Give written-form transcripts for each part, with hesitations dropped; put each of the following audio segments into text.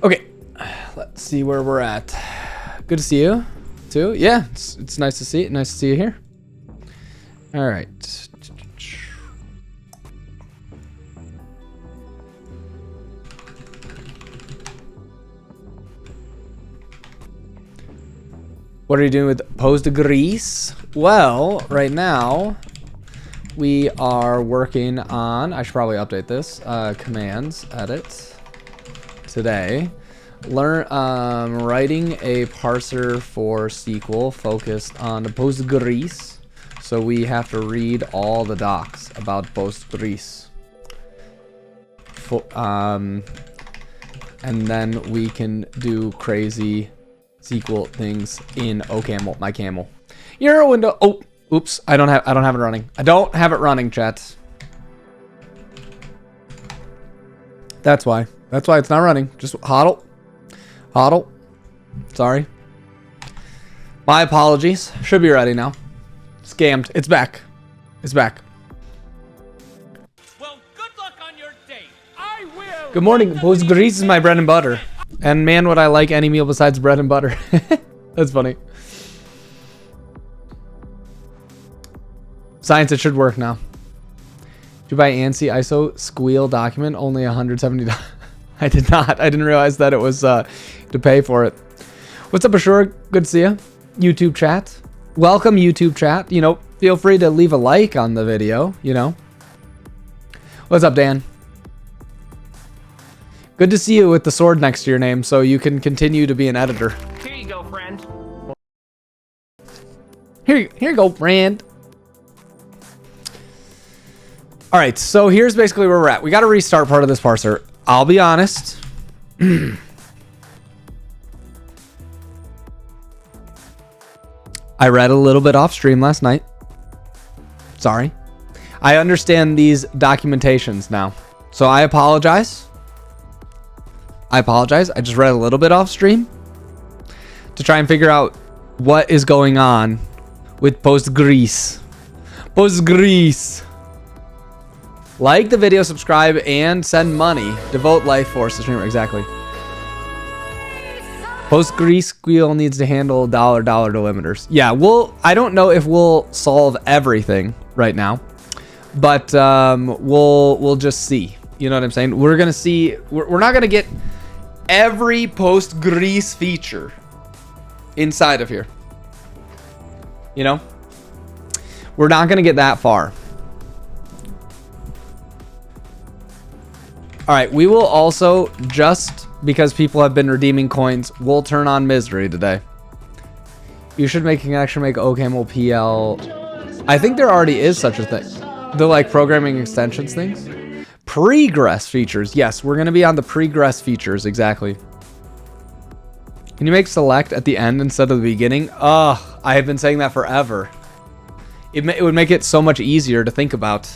Okay, let's see where we're at. Good to see you, too. Yeah, it's nice to see it. Nice to see you here. All right. What are you doing with Postgres? Well, right now we are working on, I should probably update this, commands edit today. Writing a parser for SQL focused on the Postgres. So we have to read all the docs about Postgres. And then we can do crazy SQL things in OCaml, my camel. You're a window. Oh, oops. I don't have it running. I don't have it running, chat. That's why. That's why it's not running. Just hodl. Hodl. Sorry. My apologies. Should be ready now. Scammed. It's back. It's back. Well, good luck on your date. I will. Good morning. Postgres is my bread and butter. And man, would I like any meal besides bread and butter. That's funny. Science, it should work now. Did you buy ANSI ISO squeal document? Only $170. I did not. I didn't realize that it was to pay for it. What's up, Ashura? Good to see you. YouTube chat. Welcome, YouTube chat. You know, feel free to leave a like on the video, you know. What's up, Dan? Good to see you with the sword next to your name so you can continue to be an editor. Here you go, friend. Here you go, friend. All right, so here's basically where we're at. We got to restart part of this parser. I'll be honest. I read a little bit off stream last night. Sorry. I understand these documentations now. So I apologize. I just read a little bit off stream to try and figure out what is going on with Postgres. Postgres. Like the video, subscribe, and send money. Devote life force to streamer. Exactly. Postgres squeal needs to handle dollar delimiters. Yeah, I don't know if we'll solve everything right now, but we'll just see. You know what I'm saying? We're gonna see. We're not gonna get every Postgres feature inside of here. You know? We're not gonna get that far. All right, we will also, just because people have been redeeming coins, we'll turn on Misery today. You should make an extra make OCaml PL. I think there already is such a thing. The like programming extensions things. Pregress features. Yes, we're going to be on the pregress features. Exactly. Can you make select at the end instead of the beginning? Oh, I have been saying that forever. It would make it so much easier to think about.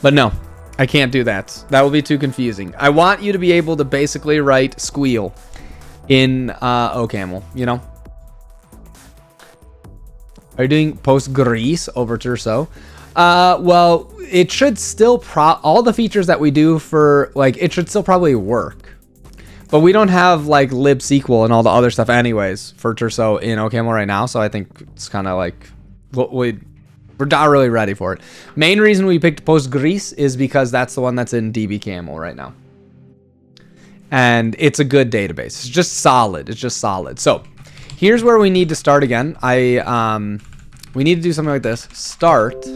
But no, I can't do that. That will be too confusing. I want you to be able to basically write squeal in OCaml, you know? Are you doing Postgres over Terso? Well, it should still all the features that we do for like it should still probably work, but we don't have like libsql and all the other stuff anyways for Terso in OCaml right now. So I think it's kind of like we're not really ready for it. Main reason we picked Postgres is because that's the one that's in dbCaml right now, and it's a good database. It's just solid. It's just solid. So here's where we need to start again. We need to do something like this. Start.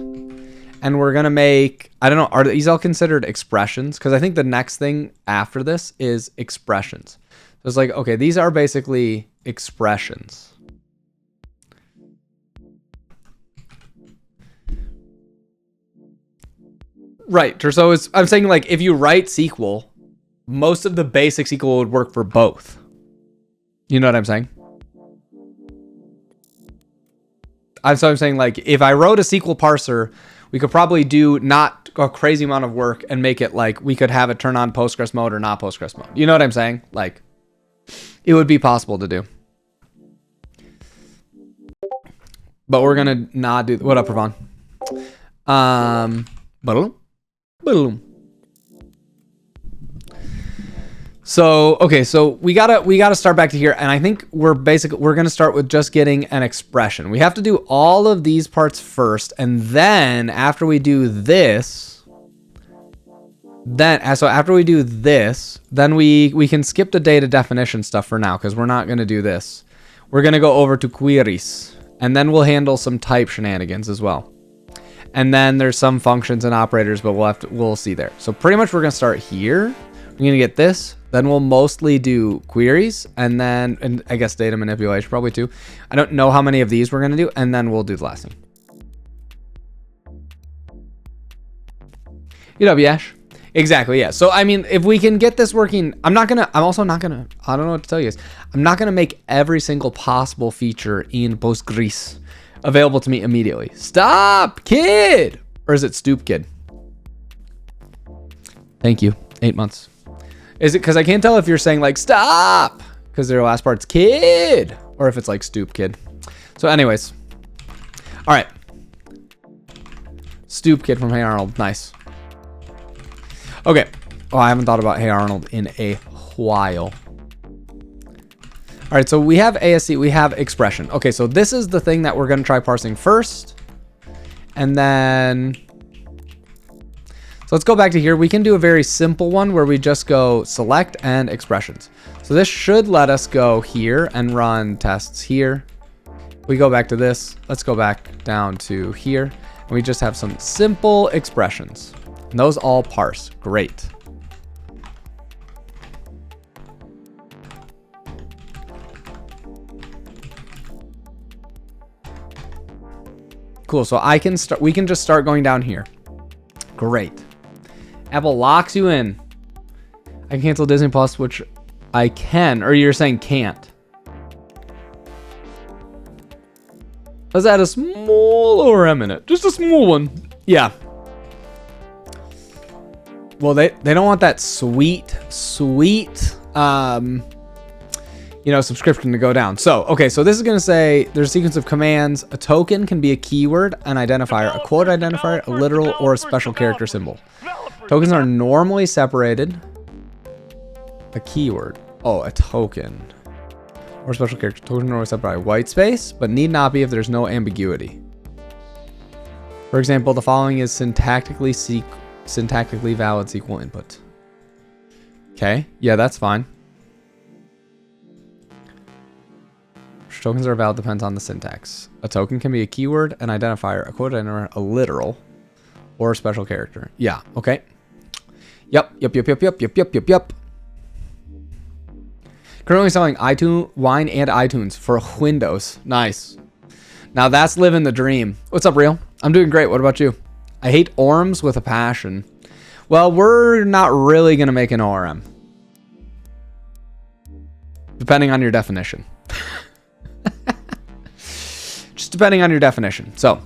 And we're going to make, I don't know, are these all considered expressions? Because I think the next thing after this is expressions. So it's like, okay, these are basically expressions. Right. So I'm saying like if you write SQL, most of the basic SQL would work for both. You know what I'm saying? So I'm saying like if I wrote a SQL parser, we could probably do not a crazy amount of work and make it like we could have it turn on Postgres mode or not Postgres mode. You know what I'm saying? Like it would be possible to do. But we're going to not do... What up, Ravon? Boom. So, okay, so we gotta start back to here, and I think we're gonna start with just getting an expression. We have to do all of these parts first, and then after we do this, then we can skip the data definition stuff for now, because we're not gonna do this. We're gonna go over to queries, and then we'll handle some type shenanigans as well. And then there's some functions and operators, but we'll see there. So pretty much we're gonna start here. We're gonna get this. Then we'll mostly do queries, and I guess data manipulation probably too. I don't know how many of these we're gonna do, and then we'll do the last thing. UW Ash. Exactly, yeah. So I mean, if we can get this working, I don't know what to tell you guys. I'm not gonna make every single possible feature in Postgres available to me immediately. Stop, kid! Or is it stoop kid? Thank you. 8 months. Is it because I can't tell if you're saying like stop because their last part's kid, or if it's like stoop kid. So anyways, all right, stoop kid from Hey Arnold. Nice. Okay. Oh, I haven't thought about Hey Arnold in a while. All right, so we have ASC, we have expression. Okay, so this is the thing that we're gonna try parsing first, and then. So let's go back to here. We can do a very simple one where we just go select and expressions. So this should let us go here and run tests here. We go back to this. Let's go back down to here. And we just have some simple expressions. And those all parse. Great. Cool. So we can just start going down here. Great. Apple locks you in. I can cancel Disney Plus, which I can, or you're saying can't. Let's add a small ORM in it. Just a small one. Yeah. Well, they don't want that sweet, subscription to go down. So, okay, so this is going to say there's a sequence of commands. A token can be a keyword, an identifier, a quote identifier, a literal, or a special character symbol. Tokens are normally separated. A keyword. Oh, a token. Or special character. Tokens are normally separated by white space, but need not be if there's no ambiguity. For example, the following is syntactically valid SQL input. Okay, yeah, that's fine. Which tokens are valid depends on the syntax. A token can be a keyword, an identifier, a quote identifier, a literal, or a special character. Yeah, okay. Yep. Currently selling wine and iTunes for Windows. Nice. Now that's living the dream. What's up, Real? I'm doing great. What about you? I hate ORMs with a passion. Well, we're not really going to make an ORM. Depending on your definition. Just depending on your definition. So,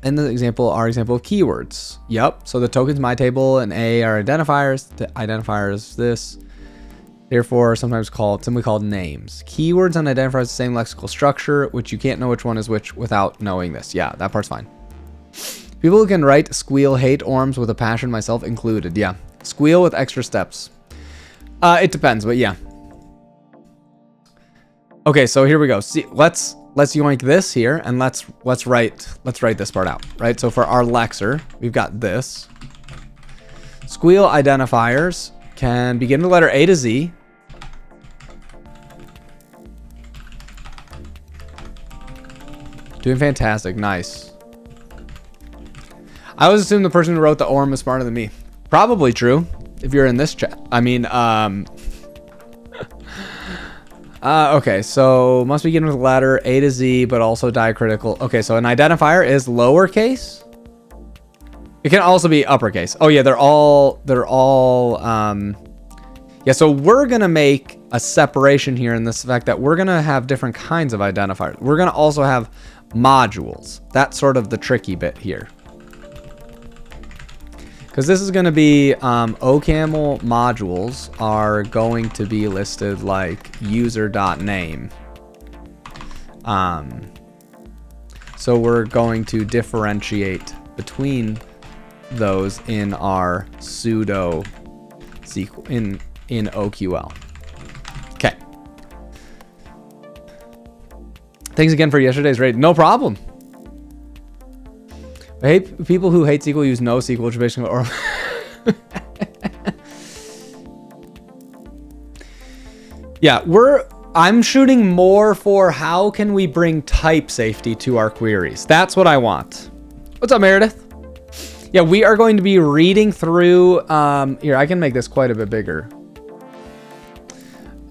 in the example, our example of keywords. Yep. So the tokens my table and A are identifiers. The identifier is this. Therefore, sometimes simply called names. Keywords and identifiers the same lexical structure, which you can't know which one is which without knowing this. Yeah, that part's fine. People who can write squeal hate ORMs with a passion, myself included. Yeah. Squeal with extra steps. It depends, but yeah. Okay, so here we go. See, let's yoink this here, and let's write this part out, right? So for our lexer, we've got this. Squeal identifiers can begin with the letter A to Z. Doing fantastic, nice. I always assume the person who wrote the ORM is smarter than me. Probably true, if you're in this chat. I mean, okay, so must begin with the letter A to Z, but also diacritical. Okay, so an identifier is lowercase. It can also be uppercase. Oh yeah, they're all yeah, so we're gonna make a separation here in this fact that we're gonna have different kinds of identifiers. We're gonna also have modules. That's sort of the tricky bit here. Because this is going to be OCaml modules are going to be listed like user.name. So we're going to differentiate between those in our pseudo SQL in OQL. Okay. Thanks again for yesterday's raid. No problem. I hate people who hate SQL use NoSQL, which basically or yeah, I'm shooting more for how can we bring type safety to our queries. That's what I want. What's up, Meredith? Yeah, we are going to be reading through, here, I can make this quite a bit bigger.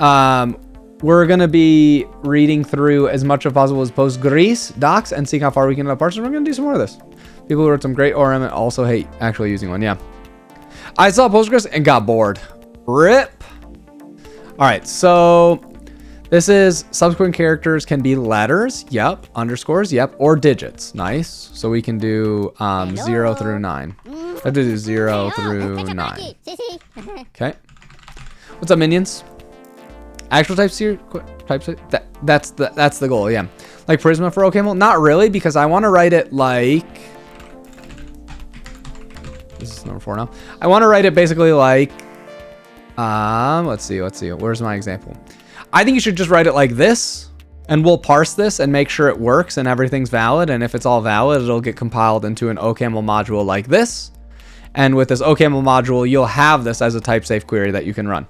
We're going to be reading through as much as possible as Postgres docs and seeing how far we can parse. We're going to do some more of this. People who wrote some great ORM and also hate actually using one. Yeah. I saw Postgres and got bored. RIP. All right. So this is subsequent characters can be letters. Yep. Underscores. Yep. Or digits. Nice. So we can do 0 through 9. I have to do 0 through 9. Okay. What's up, minions? Actual types here, types. That's the goal. Yeah, like Prisma for OCaml. Not really, because I want to write it like. This is number 4 now. I want to write it basically like. Let's see. Where's my example? I think you should just write it like this, and we'll parse this and make sure it works and everything's valid. And if it's all valid, it'll get compiled into an OCaml module like this. And with this OCaml module, you'll have this as a type safe query that you can run.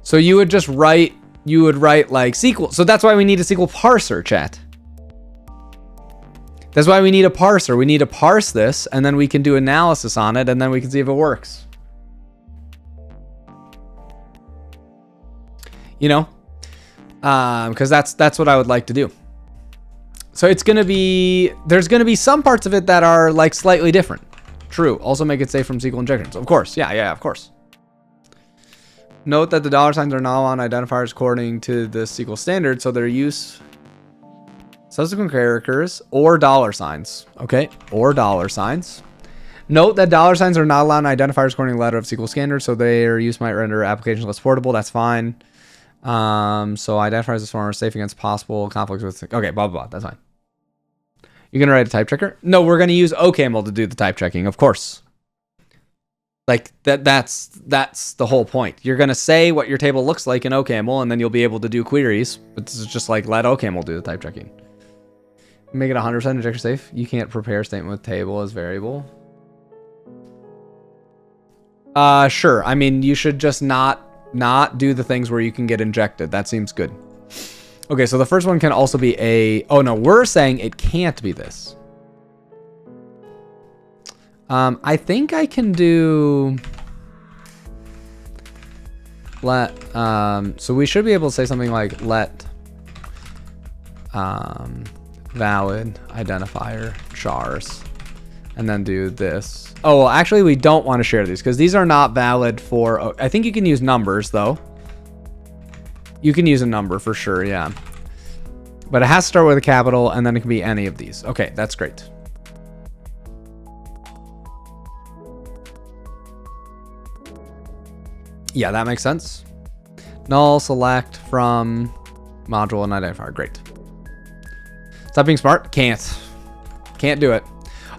So you would just write, like SQL. So that's why we need a SQL parser, chat. That's why we need a parser. We need to parse this, and then we can do analysis on it, and then we can see if it works. You know? Because that's what I would like to do. So it's going to be, there's going to be some parts of it that are like slightly different. True. Also make it safe from SQL injections. Of course. Yeah, of course. Note that the dollar signs are not on identifiers according to the SQL standard, so their use subsequent characters or dollar signs. Okay, or dollar signs. Note that dollar signs are not allowed on identifiers according to the letter of SQL standard, so their use might render applications less portable. That's fine. So identifiers this form are safe against possible conflicts with. Okay, blah blah blah. That's fine. You're gonna write a type checker? No, we're gonna use OCaml to do the type checking, of course. Like that's the whole point. You're going to say what your table looks like in OCaml, and then you'll be able to do queries. But this is just like let OCaml do the type checking. Make it 100% injector safe. You can't prepare a statement with table as variable. Sure. I mean, you should just not do the things where you can get injected. That seems good. Okay, so the first one can also be a. Oh no, we're saying it can't be this. I think I can do let, so we should be able to say something like let, valid identifier chars, and then do this. Oh, well, actually we don't want to share these because these are not valid for, I think you can use numbers though. You can use a number for sure. Yeah. But it has to start with a capital and then it can be any of these. Okay. That's great. Yeah, that makes sense. Null select from module and identifier. Great. Stop being smart. Can't do it.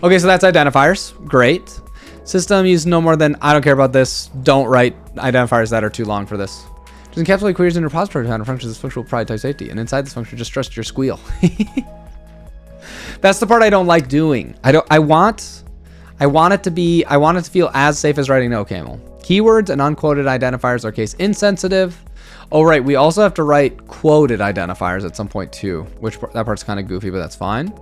Okay, so that's identifiers. Great. System use no more than, I don't care about this. Don't write identifiers that are too long for this. Just encapsulate queries in repository to functions. This function will provide type safety. And inside this function, just trust your squeal. That's the part I don't like doing. I want it to feel as safe as writing OCaml. Keywords and unquoted identifiers are case insensitive. Oh, right. We also have to write quoted identifiers at some point too, which that part's kind of goofy, but that's fine.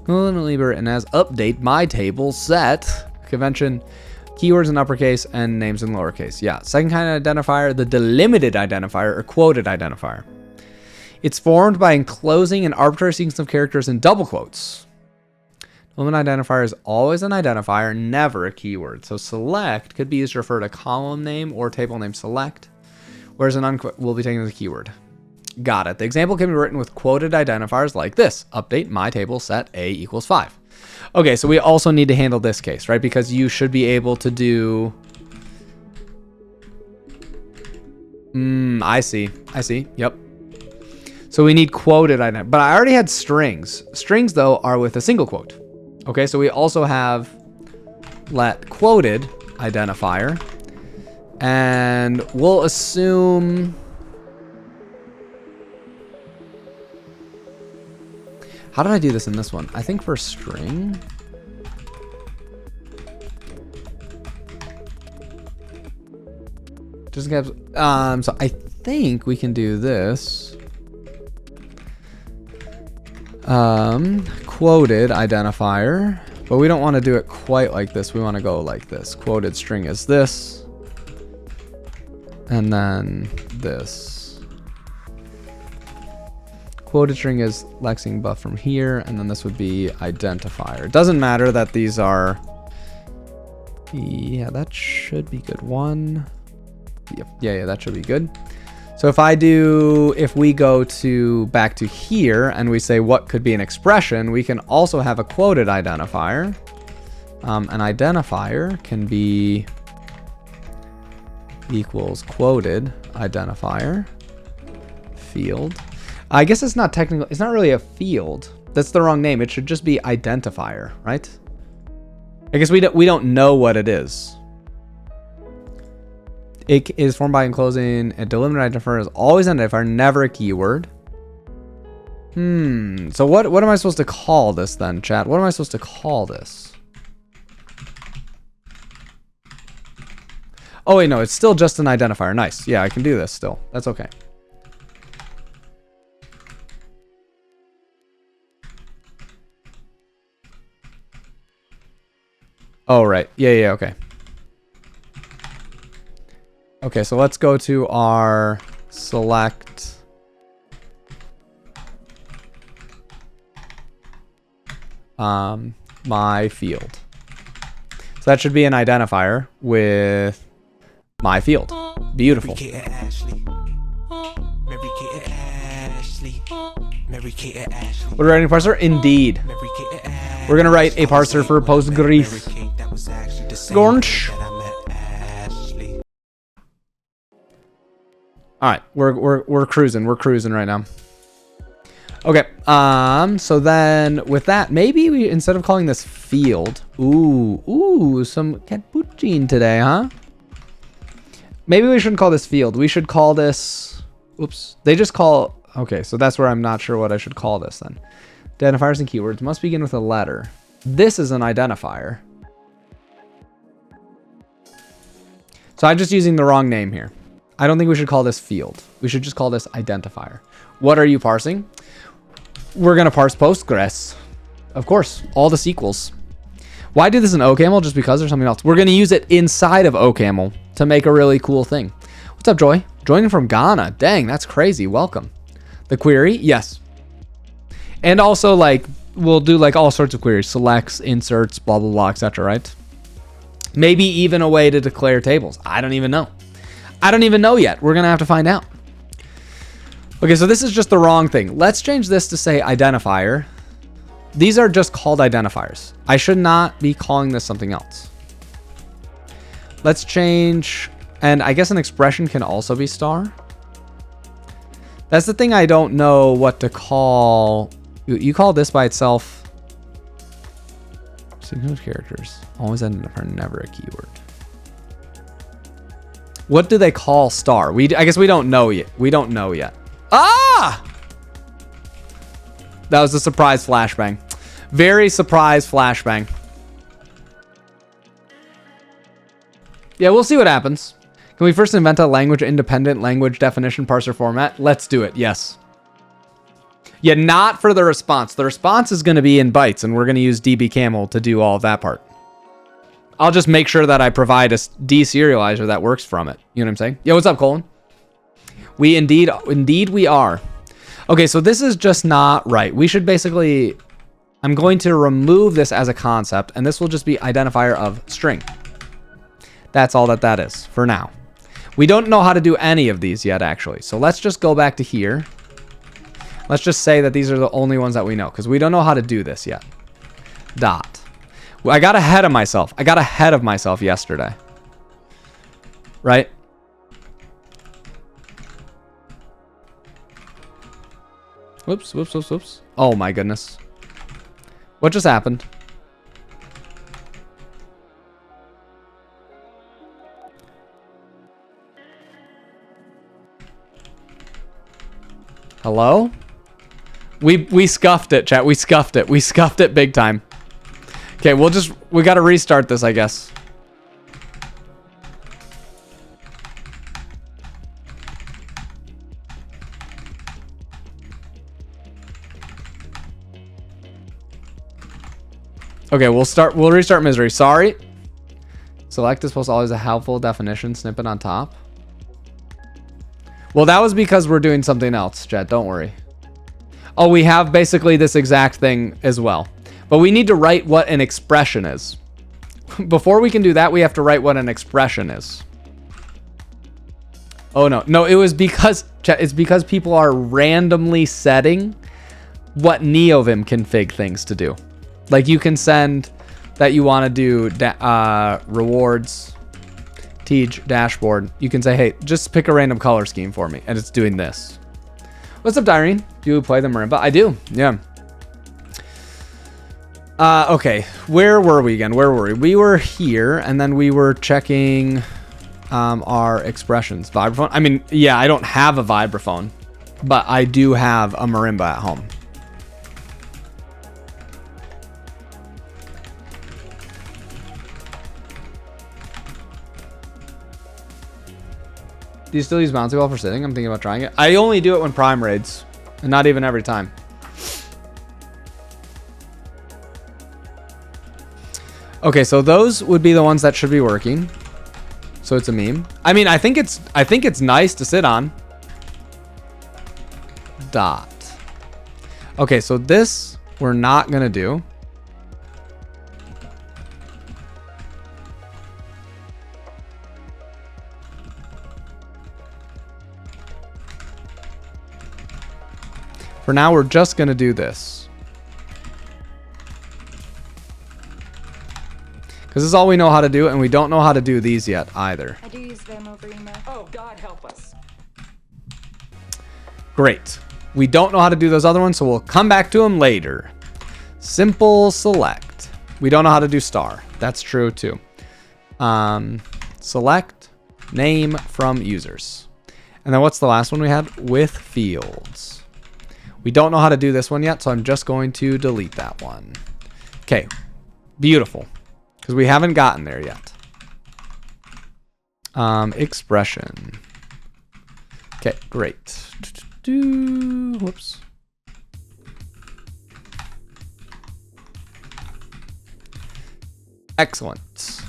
And as update my table set convention, keywords in uppercase and names in lowercase. Yeah. Second kind of identifier, the delimited identifier or quoted identifier. It's formed by enclosing an arbitrary sequence of characters in double quotes. Limit identifier is always an identifier, never a keyword. So select could be used to refer to column name or table name select, whereas an unquote will be taken as a keyword. Got it. The example can be written with quoted identifiers like this. Update my table set A equals 5. Okay, so we also need to handle this case, right? Because you should be able to do... I see. Yep. So we need quoted identifier. But I already had strings. Strings, though, are with a single quote. Okay, so we also have let quoted identifier. And we'll assume... How did I do this in this one? I think for string... Just in case, so I think we can do this. Quoted identifier, but we don't want to do it quite like this. We want to go like this. Quoted string is this, and then this. Quoted string is Lexing buff from here, and then this would be identifier. It doesn't matter that these are. Yeah, that should be good. One. Yep. Yeah, that should be good. So if we go back to here and we say what could be an expression, we can also have a quoted identifier. An identifier can be equals quoted identifier field. I guess it's not technical. It's not really a field. That's the wrong name. It should just be identifier, right? I guess we don't know what it is. It is formed by enclosing a delimited identifier is always an identifier, never a keyword. So what am I supposed to call this then, chat? What am I supposed to call this? Oh wait, no, it's still just an identifier. Nice. Yeah, I can do this still. That's okay. Oh, right. Yeah, okay. Okay, so let's go to our select my field. So that should be an identifier with my field. Beautiful. What are we writing a parser? Indeed. We're going to write a parser for Postgres. Gornch. All right, we're cruising. We're cruising right now. Okay. So then with that, maybe we, instead of calling this field, some cappuccino today, huh? Maybe we shouldn't call this field. We should call this. Oops. They just call. Okay, so that's where I'm not sure what I should call this then. Identifiers and keywords must begin with a letter. This is an identifier. So I'm just using the wrong name here. I don't think we should call this field. We should just call this identifier. What are you parsing? We're going to parse Postgres. Of course, all the SQLs. Why do this in OCaml? Just because there's something else. We're going to use it inside of OCaml to make a really cool thing. What's up, Joy? Joining from Ghana. Dang, that's crazy. Welcome. The query? Yes. And also, like, we'll do like all sorts of queries. Selects, inserts, blah, blah, blah, etc., right? Maybe even a way to declare tables. I don't even know. I don't even know yet. We're going to have to find out. Okay, so this is just the wrong thing. Let's change this to say identifier. These are just called identifiers. I should not be calling this something else. Let's change, and I guess an expression can also be star. That's the thing I don't know what to call. You call this by itself. Sequence characters. Always identifier, never a keyword. What do they call star? I guess we don't know yet. We don't know yet. Ah! That was a surprise flashbang. Very surprise flashbang. Yeah, we'll see what happens. Can we first invent a language-independent language definition parser format? Let's do it, yes. Yeah, not for the response. The response is going to be in bytes, and we're going to use dbCaml to do all of that part. I'll just make sure that I provide a deserializer that works from it. You know what I'm saying? Yo, what's up, Colin? We indeed we are. Okay, so this is just not right. We should basically, I'm going to remove this as a concept, and this will just be identifier of string. That's all that is for now. We don't know how to do any of these yet, actually. So let's just go back to here. Let's just say that these are the only ones that we know, because we don't know how to do this yet. Dot. I got ahead of myself. I got ahead of myself yesterday. Right? Whoops, whoops, whoops, whoops. Oh my goodness. What just happened? Hello? We scuffed it, chat. We scuffed it. We scuffed it big time. Okay, we gotta restart this, I guess. Okay, we'll restart misery. Sorry. Select is supposed to always a helpful definition snippet on top. Well, that was because we're doing something else, chat. Don't worry. Oh, we have basically this exact thing as well. But we need to write what an expression is. Before we can do that, we have to write what an expression is. Oh, no. No, it was because, chat, it's because people are randomly setting what NeoVim config things to do. Like you can send that you want to do rewards, Teach dashboard. You can say, hey, just pick a random color scheme for me. And it's doing this. What's up, Dyrene? Do you play the marimba? I do. Yeah. Okay. Where were we again? Where were we? We were here, and then we were checking our expressions. Vibraphone. I mean, yeah, I don't have a vibraphone, but I do have a marimba at home. Do you still use bouncy ball for sitting? I'm thinking about trying it. I only do it when prime raids, and not even every time. Okay, so those would be the ones that should be working. So it's a meme. I mean, I think it's nice to sit on. Dot. Okay, so this we're not gonna do. For now, we're just going to do this. Because this is all we know how to do, and we don't know how to do these yet either. I do use them over email. Oh, God help us. Great. We don't know how to do those other ones, so we'll come back to them later. Simple select. We don't know how to do star. That's true too. Select name from users. And then what's the last one we had? With fields. We don't know how to do this one yet, so I'm just going to delete that one. Okay, beautiful, because we haven't gotten there yet. Expression. Okay, great. Whoops. Excellent.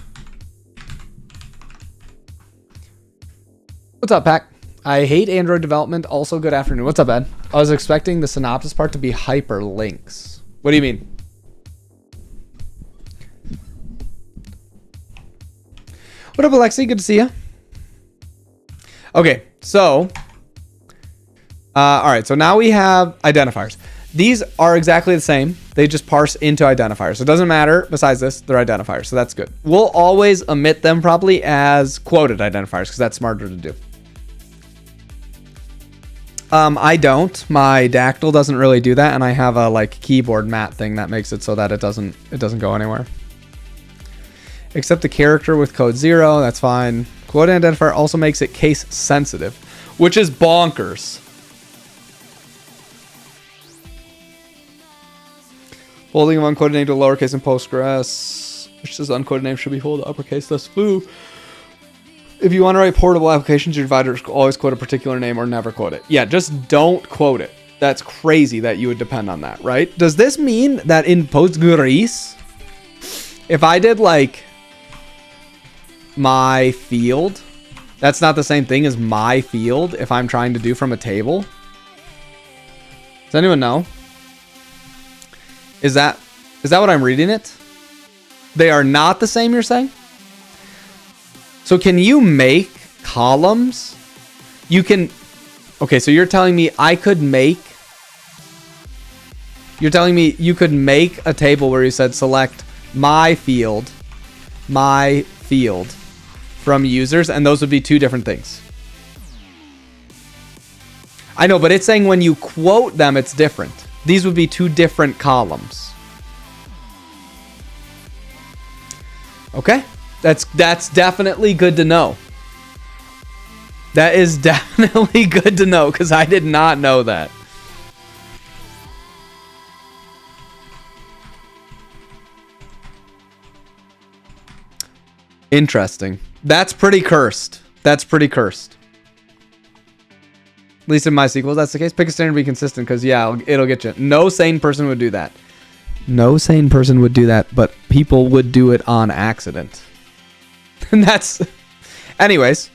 What's up, Pac? I hate Android development. Also, good afternoon. What's up, Ed? I was expecting the synopsis part to be hyperlinks. What do you mean? What up, Alexi? Good to see you. Okay, so all right, so now we have identifiers. These are exactly the same. They just parse into identifiers. So it doesn't matter. Besides this, they're identifiers, so that's good. We'll always omit them probably as quoted identifiers because that's smarter to do. I don't. My Dactyl doesn't really do that, and I have a like keyboard mat thing that makes it so that it doesn't go anywhere. Except the character with code 0, that's fine. Quote identifier also makes it case sensitive, which is bonkers. Holding of unquoted name to lowercase in Postgres, which says unquoted name should be hold uppercase, thus foo. If you want to write portable applications, your divider always quote a particular name or never quote it. Yeah, just don't quote it. That's crazy that you would depend on that, right? Does this mean that in Postgres, if I did like my field, that's not the same thing as my field if I'm trying to do from a table? Does anyone know? Is that what I'm reading it? They are not the same, you're saying? So can you make columns? You can... Okay, so you're telling me I could make... You're telling me you could make a table where you said select my field from users, and those would be two different things. I know, but it's saying when you quote them, it's different. These would be two different columns. Okay, that's definitely good to know. That is definitely good to know, because I did not know that. Interesting. That's pretty cursed. That's pretty cursed. At least in MySQL, that's the case. Pick a standard, be consistent, because, yeah, it'll get you. No sane person would do that. No sane person would do that, but people would do it on accident. And that's... Anyways,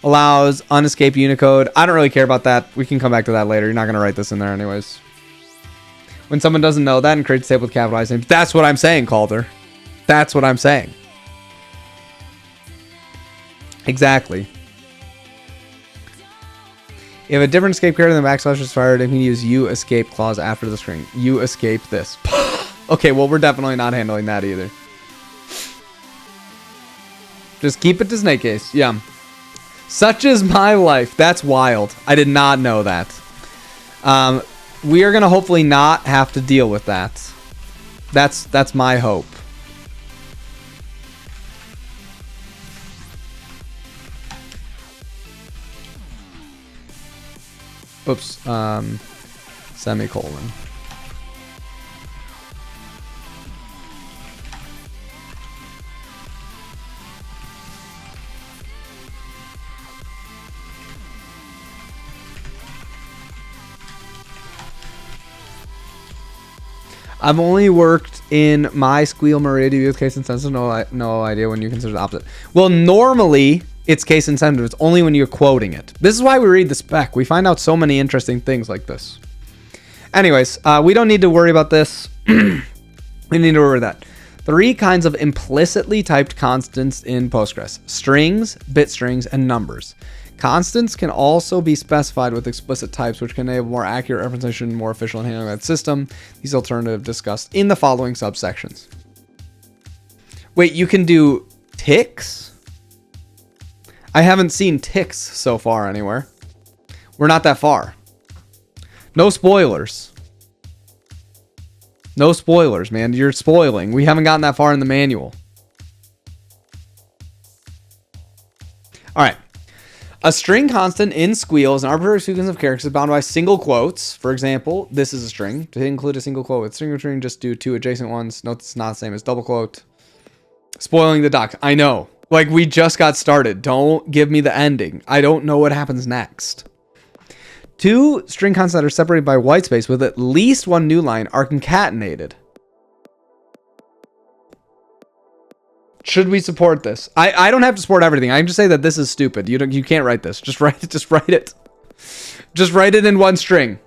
allows unescaped Unicode. I don't really care about that. We can come back to that later. You're not going to write this in there anyways. When someone doesn't know that and creates a table with capitalized names. That's what I'm saying, Calder. That's what I'm saying. Exactly. If a different escape character than backslash is fired, you can use U escape clause after the string. You escape this. Okay, well, we're definitely not handling that either. Just keep it to snake case. Yeah. Such is my life. That's wild. I did not know that. We are going to hopefully not have to deal with that. That's my hope. Oops. Semicolon. I've only worked in MySQL MariaDB with case insensitive. No idea when you consider the opposite. Well, normally it's case insensitive. It's only when you're quoting it. This is why we read the spec. We find out so many interesting things like this. Anyways, we don't need to worry about this. We need to worry about that. 3 kinds of implicitly typed constants in Postgres: strings, bit strings, and numbers. Constants can also be specified with explicit types, which can enable more accurate representation and more efficient handling of that system. These alternatives discussed in the following subsections. Wait, you can do ticks? I haven't seen ticks so far anywhere. We're not that far. No spoilers. No spoilers, man. You're spoiling. We haven't gotten that far in the manual. All right. A string constant in SQL is an arbitrary sequence of characters bound by single quotes. For example, this is a string. To include a single quote with string, just do 2 adjacent ones. Note it's not the same as double quote. Spoiling the doc. I know. Like, we just got started. Don't give me the ending. I don't know what happens next. 2 string constants that are separated by whitespace with at least one new line are concatenated. Should we support this? I don't have to support everything. I can just say that this is stupid. You can't write this. Just write it. Just write it. Just write it in one string.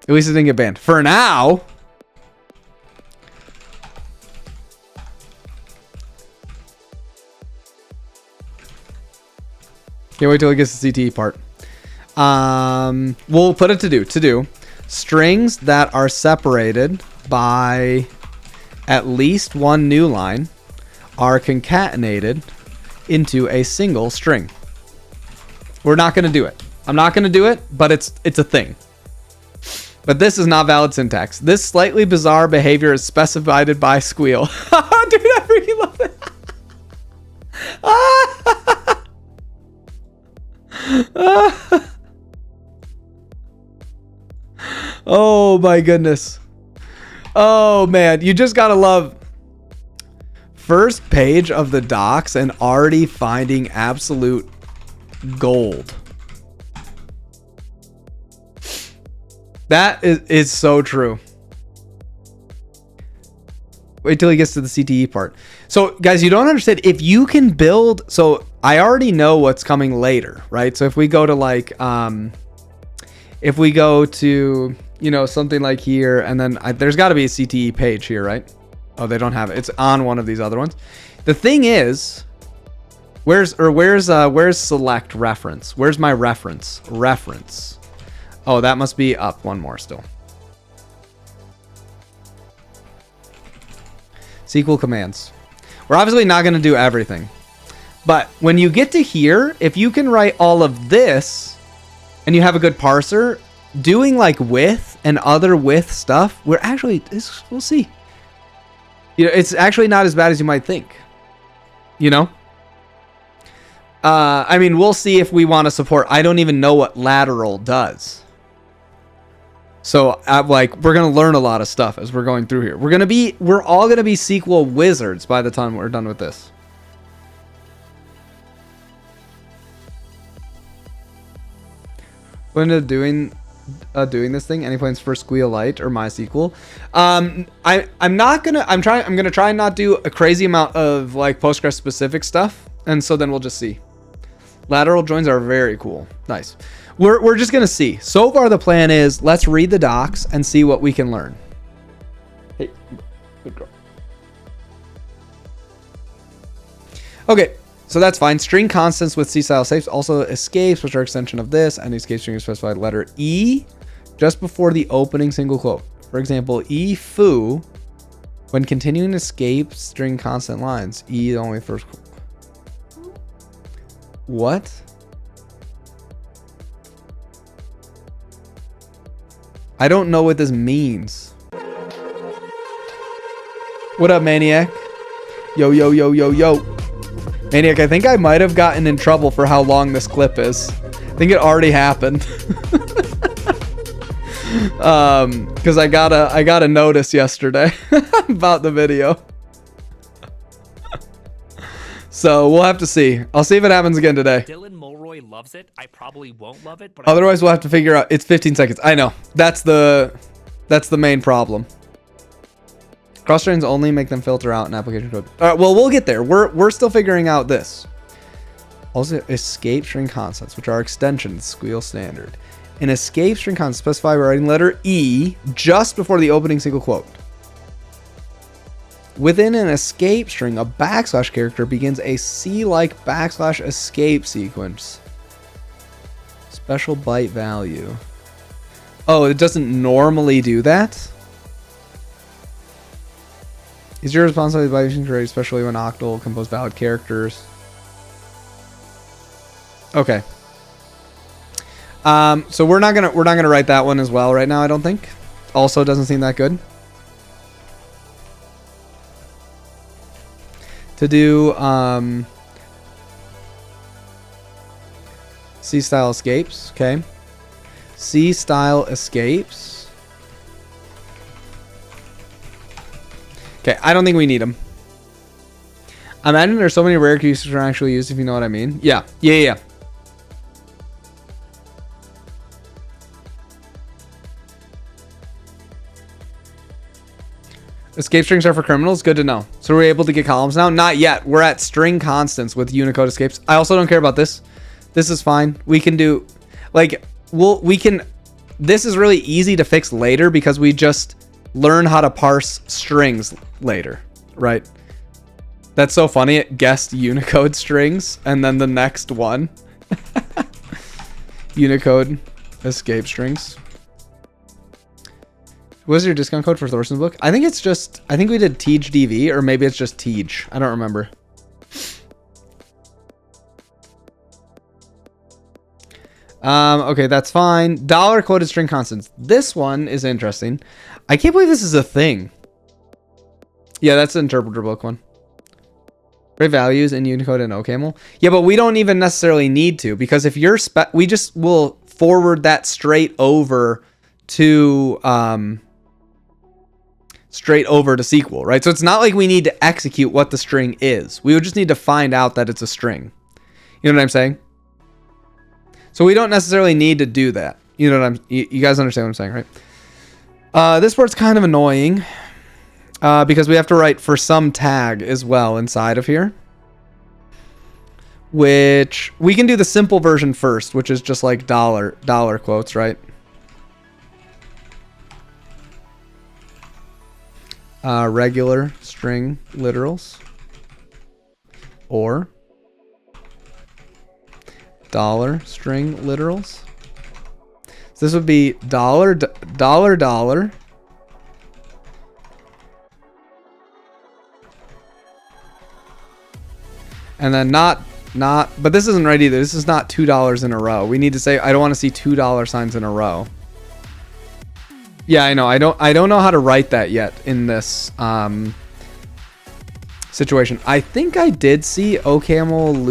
At least it didn't get banned. For now. Can't wait till it gets the CTE part. We'll put it to do. Strings that are separated by at least one new line are concatenated into a single string. We're not going to do it. I'm not going to do it, but it's a thing. But this is not valid syntax. This slightly bizarre behavior is specified by SQL. Dude, I freaking love it. Oh my goodness. Oh man, you just gotta love first page of the docs and already finding absolute gold. That is so true. Wait till he gets to the CTE part. So guys, you don't understand. If you can build, so I already know what's coming later, right? So if we go to like, if we go to, you know, something like here, and then there's got to be a CTE page here, right? Oh, they don't have it. It's on one of these other ones. The thing is, where's select reference? Where's my reference? Reference. Oh, that must be up one more still. SQL commands. We're obviously not going to do everything. But when you get to here, if you can write all of this and you have a good parser, doing like with and other with stuff, we'll see. You know, it's actually not as bad as you might think. You know? I mean, we'll see if we want to support. I don't even know what lateral does. So we're going to learn a lot of stuff as we're going through here. We're all going to be SQL wizards by the time we're done with this. Going to doing this thing. Any plans for SQLite or MySQL? I'm gonna try and not do a crazy amount of like Postgres specific stuff, and so then we'll just see. Lateral joins are very cool. Nice. We're just gonna see. So far the plan is let's read the docs and see what we can learn. Hey, good girl. Okay. So that's fine. String constants with C-style escapes, also escapes, which are extension of this. Any escape string is specified letter E just before the opening single quote. For example, E foo when continuing escape string constant lines. E the only first quote. What? I don't know what this means. What up, Maniac? Yo, yo, yo, yo, yo. Maniac, I think I might have gotten in trouble for how long this clip is. I think it already happened. Because I got a notice yesterday about the video. So we'll have to see. I'll see if it happens again today. Dylan Mulroy loves it. I probably won't love it, but otherwise we'll have to figure out. It's 15 seconds. I know. That's the main problem. Cross strains only make them filter out in application code. All right, well, we'll get there. We're still figuring out this. Also, escape string constants, which are extensions, SQL standard. An escape string constant specified by writing letter E just before the opening single quote. Within an escape string, a backslash character begins a C-like backslash escape sequence. Special byte value. Oh, it doesn't normally do that? Is your responsibility by using create, especially when octal compose valid characters? Okay. So we're not gonna write that one as well right now, I don't think. Also doesn't seem that good. To do C style escapes, okay. C style escapes. Okay, I don't think we need them. I imagine there's so many rare uses are actually used, if you know what I mean. Yeah. Escape strings are for criminals. Good to know. So we're able to get columns now? Not yet. We're at string constants with Unicode escapes. I also don't care about this. This is fine. We can do, like, this is really easy to fix later because we just learn how to parse strings later, right? That's so funny. It guessed Unicode strings and then the next one. Unicode escape strings. What was your discount code for Thorson's book? I think we did TeejDV, or maybe it's just Teej. I don't remember. Okay, that's fine. Dollar quoted string constants. This one is interesting. I can't believe this is a thing. Yeah, that's the interpreter book one. Great values in Unicode and OCaml. Yeah, but we don't even necessarily need to, because if you're we just will forward that straight over to SQL, right? So it's not like we need to execute what the string is. We would just need to find out that it's a string. You know what I'm saying? So we don't necessarily need to do that. You know what you guys understand what I'm saying, right? This part's kind of annoying because we have to write for some tag as well inside of here, which we can do the simple version first, which is just like dollar quotes, right? Regular string literals or dollar string literals. So this would be dollar, and then not Not, but this isn't right either. This is not $2 in a row. We need to say, I don't want to see $2 signs in a row. Yeah, I know. I don't know how to write that yet in this situation. I think I did see OCaml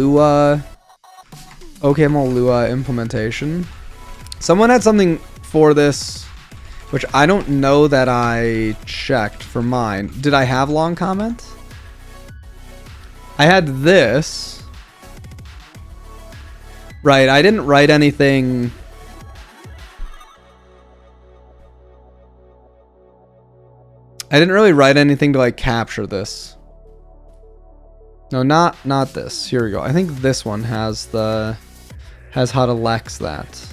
Lua implementation. Someone had something for this, which I don't know that I checked for mine. Did I have long comment? I had this. Right, I didn't write anything. I didn't really write anything to like capture this. No, not this. Here we go. I think this one has how to lex that.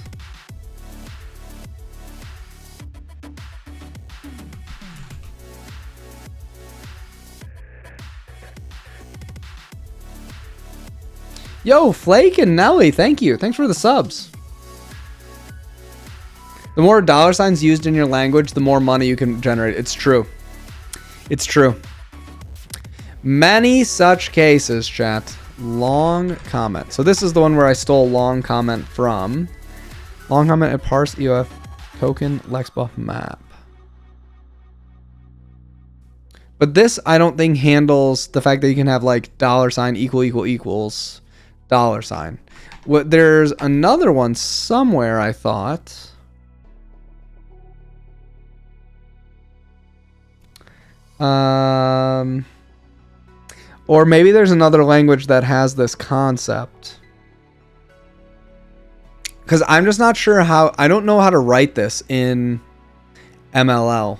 Yo, Flake and Nelly, thank you. Thanks for the subs. The more dollar signs used in your language, the more money you can generate. It's true. It's true. Many such cases, chat. Long comment. So this is the one where I stole long comment from. Long comment at parse EOF token lexbuff map. But this, I don't think, handles the fact that you can have like $ equals $. What, there's another one somewhere, I thought. Or maybe there's another language that has this concept. Because I'm just not sure how, I don't know how to write this in MLL.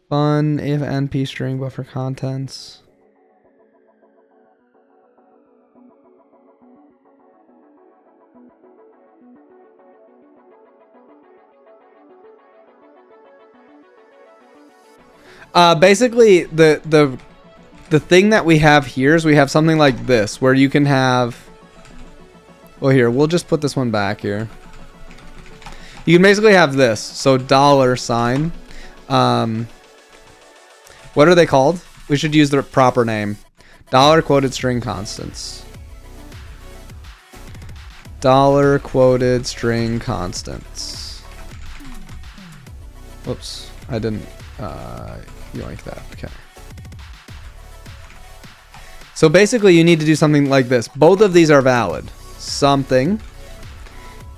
Fun if NP string buffer contents. Basically, the thing that we have here is we have something like this, where you can have... Well, here, we'll just put this one back here. You can basically have this. So, $. What are they called? We should use the proper name. $quoted string constants. $quoted string constants. Whoops, I didn't yoink that. Okay. So basically you need to do something like this. Both of these are valid. Something.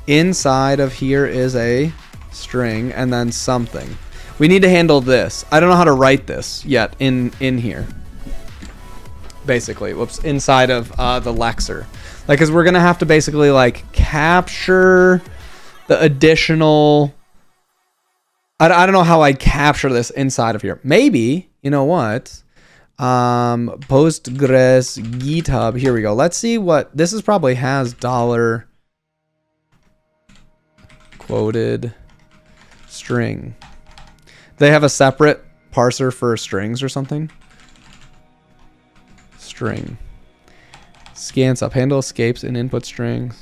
Inside of here is a string and then something. We need to handle this. I don't know how to write this yet in here. Basically, whoops, inside of the lexer. Like, because we're going to have to basically, like, capture the additional... I don't know how I capture this inside of here. Maybe, you know what? Postgres, GitHub. Here we go. Let's see what... This is probably has $ quoted string. They have a separate parser for strings or something. String. Scans up. Handle escapes and input strings.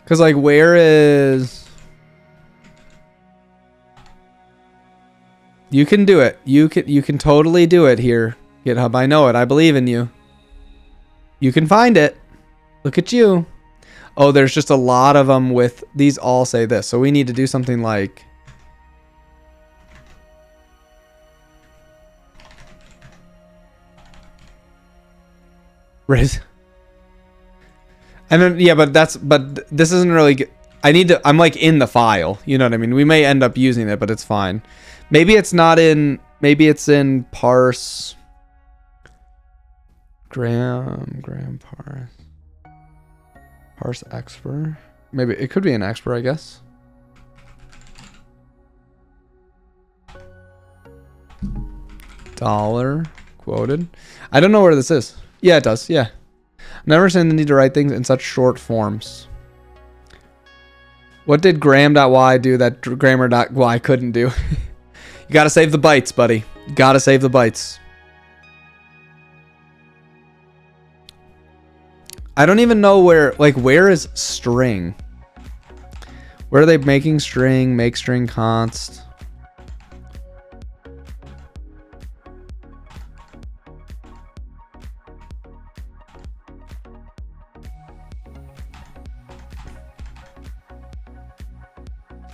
Because, like, where is... You can do it. You can totally do it here, GitHub. I know it. I believe in you. You can find it. Look at you. Oh, there's just a lot of them with... These all say this. So we need to do something like... Riz. And then, yeah, but this isn't really good. I'm like in the file. You know what I mean? We may end up using it, but it's fine. Maybe it's not in, maybe it's in parse. Gram parse. Parse expr. Maybe it could be an expr, I guess. $ quoted. I don't know where this is. Yeah, it does. Yeah. Never seen the need to write things in such short forms. What did gram.y do that grammar.y couldn't do? You gotta save the bytes, buddy. You gotta save the bytes. I don't even know where, like, where is string? Where are they making string, make string const?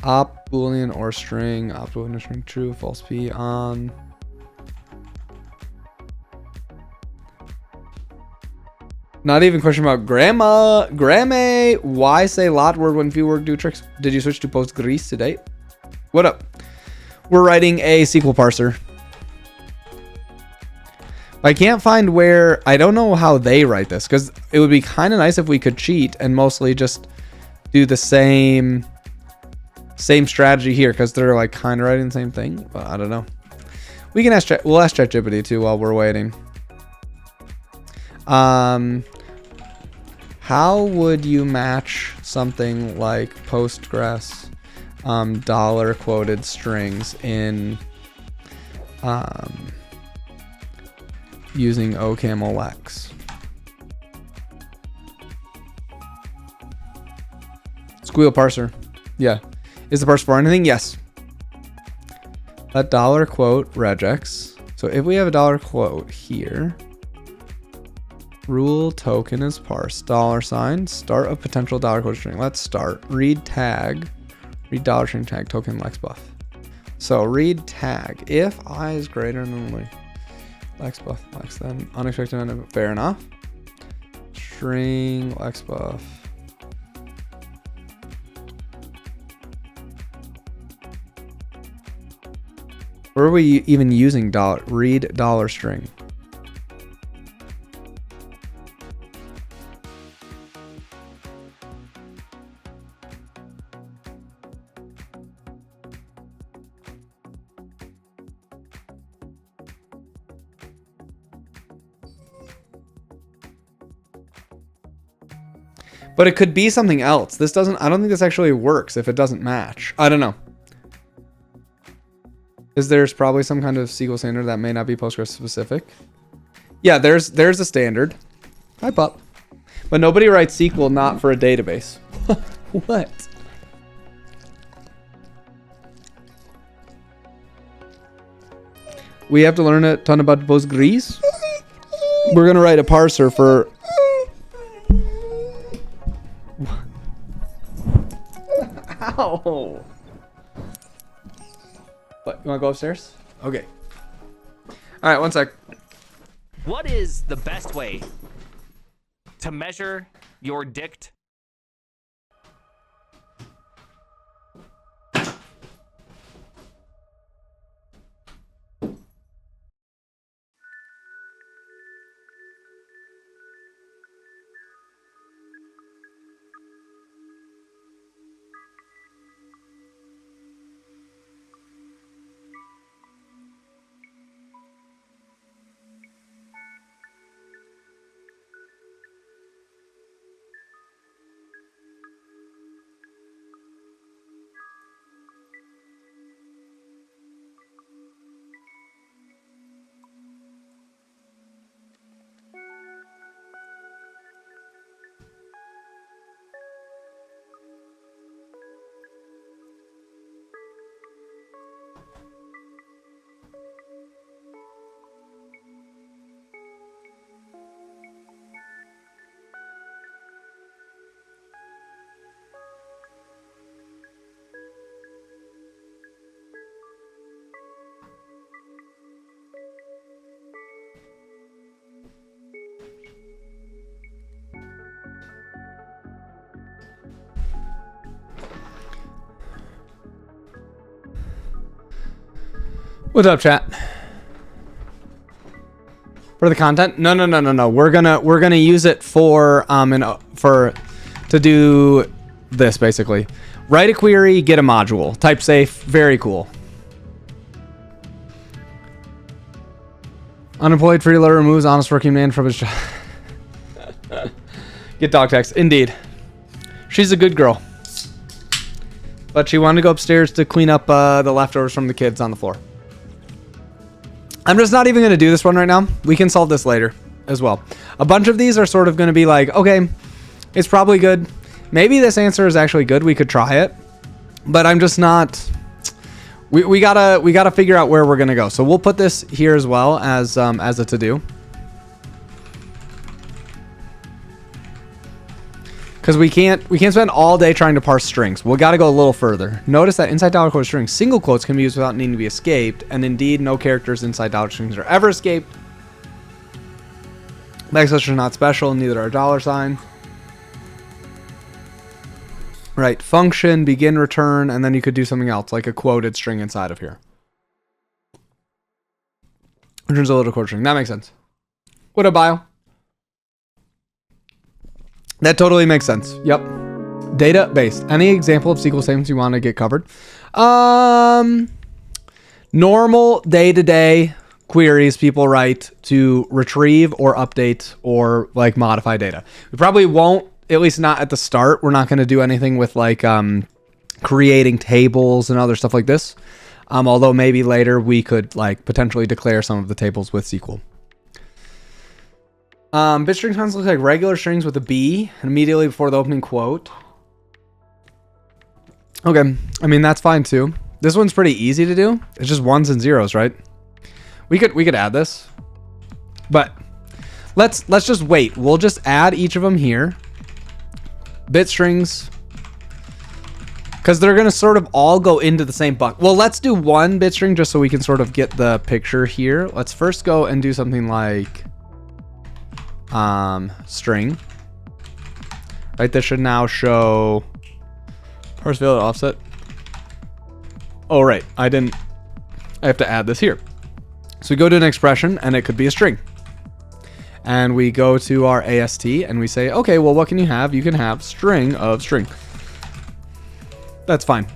Op boolean or string, op boolean or string true, false p on. Not even question about grandma. Why say lot word when few word do tricks? Did you switch to Postgres today? What up? We're writing a SQL parser. I can't find where, I don't know how they write this, because it would be kind of nice if we could cheat and mostly just do the same strategy here, because they're like kind of writing the same thing, but I don't know. We can we'll ask ChatGPT too while we're waiting. How would you match something like Postgres dollar quoted strings in using OCamlX? SQL parser. Yeah. Is the parser for anything? Yes. Let dollar quote regex. So if we have a dollar quote here, rule token is parsed. $, start a potential dollar quote string. Let's start. Read tag. Read dollar string tag token lexbuff. So read tag. If I is greater than lexbuff lex, then unexpected end. Fair enough. String lexbuff. Where are we even using dollar? Read dollar string. But it could be something else. This doesn't, I don't think this actually works if it doesn't match. I don't know. Is there's probably some kind of SQL standard that may not be Postgres specific. Yeah, there's a standard. Hi, pup. But nobody writes SQL not for a database. What? We have to learn a ton about Postgres. We're gonna write a parser for. Ow. What, you wanna go upstairs? Okay. All right, one sec. What is the best way to measure your dict? What's up, chat? For the content? No. We're gonna use it for to do this basically. Write a query, get a module. Type safe, very cool. Unemployed freeloader removes honest working man from his job. Get dog text. Indeed. She's a good girl. But she wanted to go upstairs to clean up the leftovers from the kids on the floor. I'm just not even going to do this one right now. We can solve this later. as well. A bunch of these are sort of going to be like, okay, it's probably good. Maybe this answer is actually good. We could try it, but I'm just not. We gotta figure out where we're gonna go. So we'll put this here as well as a to do. Because we can't spend all day trying to parse strings. We got to go a little further. Notice that inside dollar quote strings, single quotes can be used without needing to be escaped, and indeed, no characters inside dollar strings are ever escaped. Backslash are not special, neither are dollar sign. Right, function, begin, return, and then you could do something else, like a quoted string inside of here. Returns a little quote string. That makes sense. What a bio. That totally makes sense. Yep. Database. Any example of SQL statements you want to get covered? Normal day-to-day queries people write to retrieve or update or like modify data. We probably won't, at least not at the start. We're not going to do anything with like creating tables and other stuff like this. Although maybe later we could like potentially declare some of the tables with SQL. Bit string constants look like regular strings with a B and immediately before the opening quote. Okay, I mean that's fine too. This one's pretty easy to do. It's just ones and zeros, right? We could add this, but let's just wait. We'll just add each of them here. Bit strings, because they're gonna sort of all go into the same bucket. Well, let's do one bit string just so we can sort of get the picture here. Let's first go and do something like string. Right, this should now show parse value offset. Oh right, I have to add this here. So we go to an expression and it could be a string. And we go to our AST and we say, okay, well, what can you have? You can have string of string. That's fine.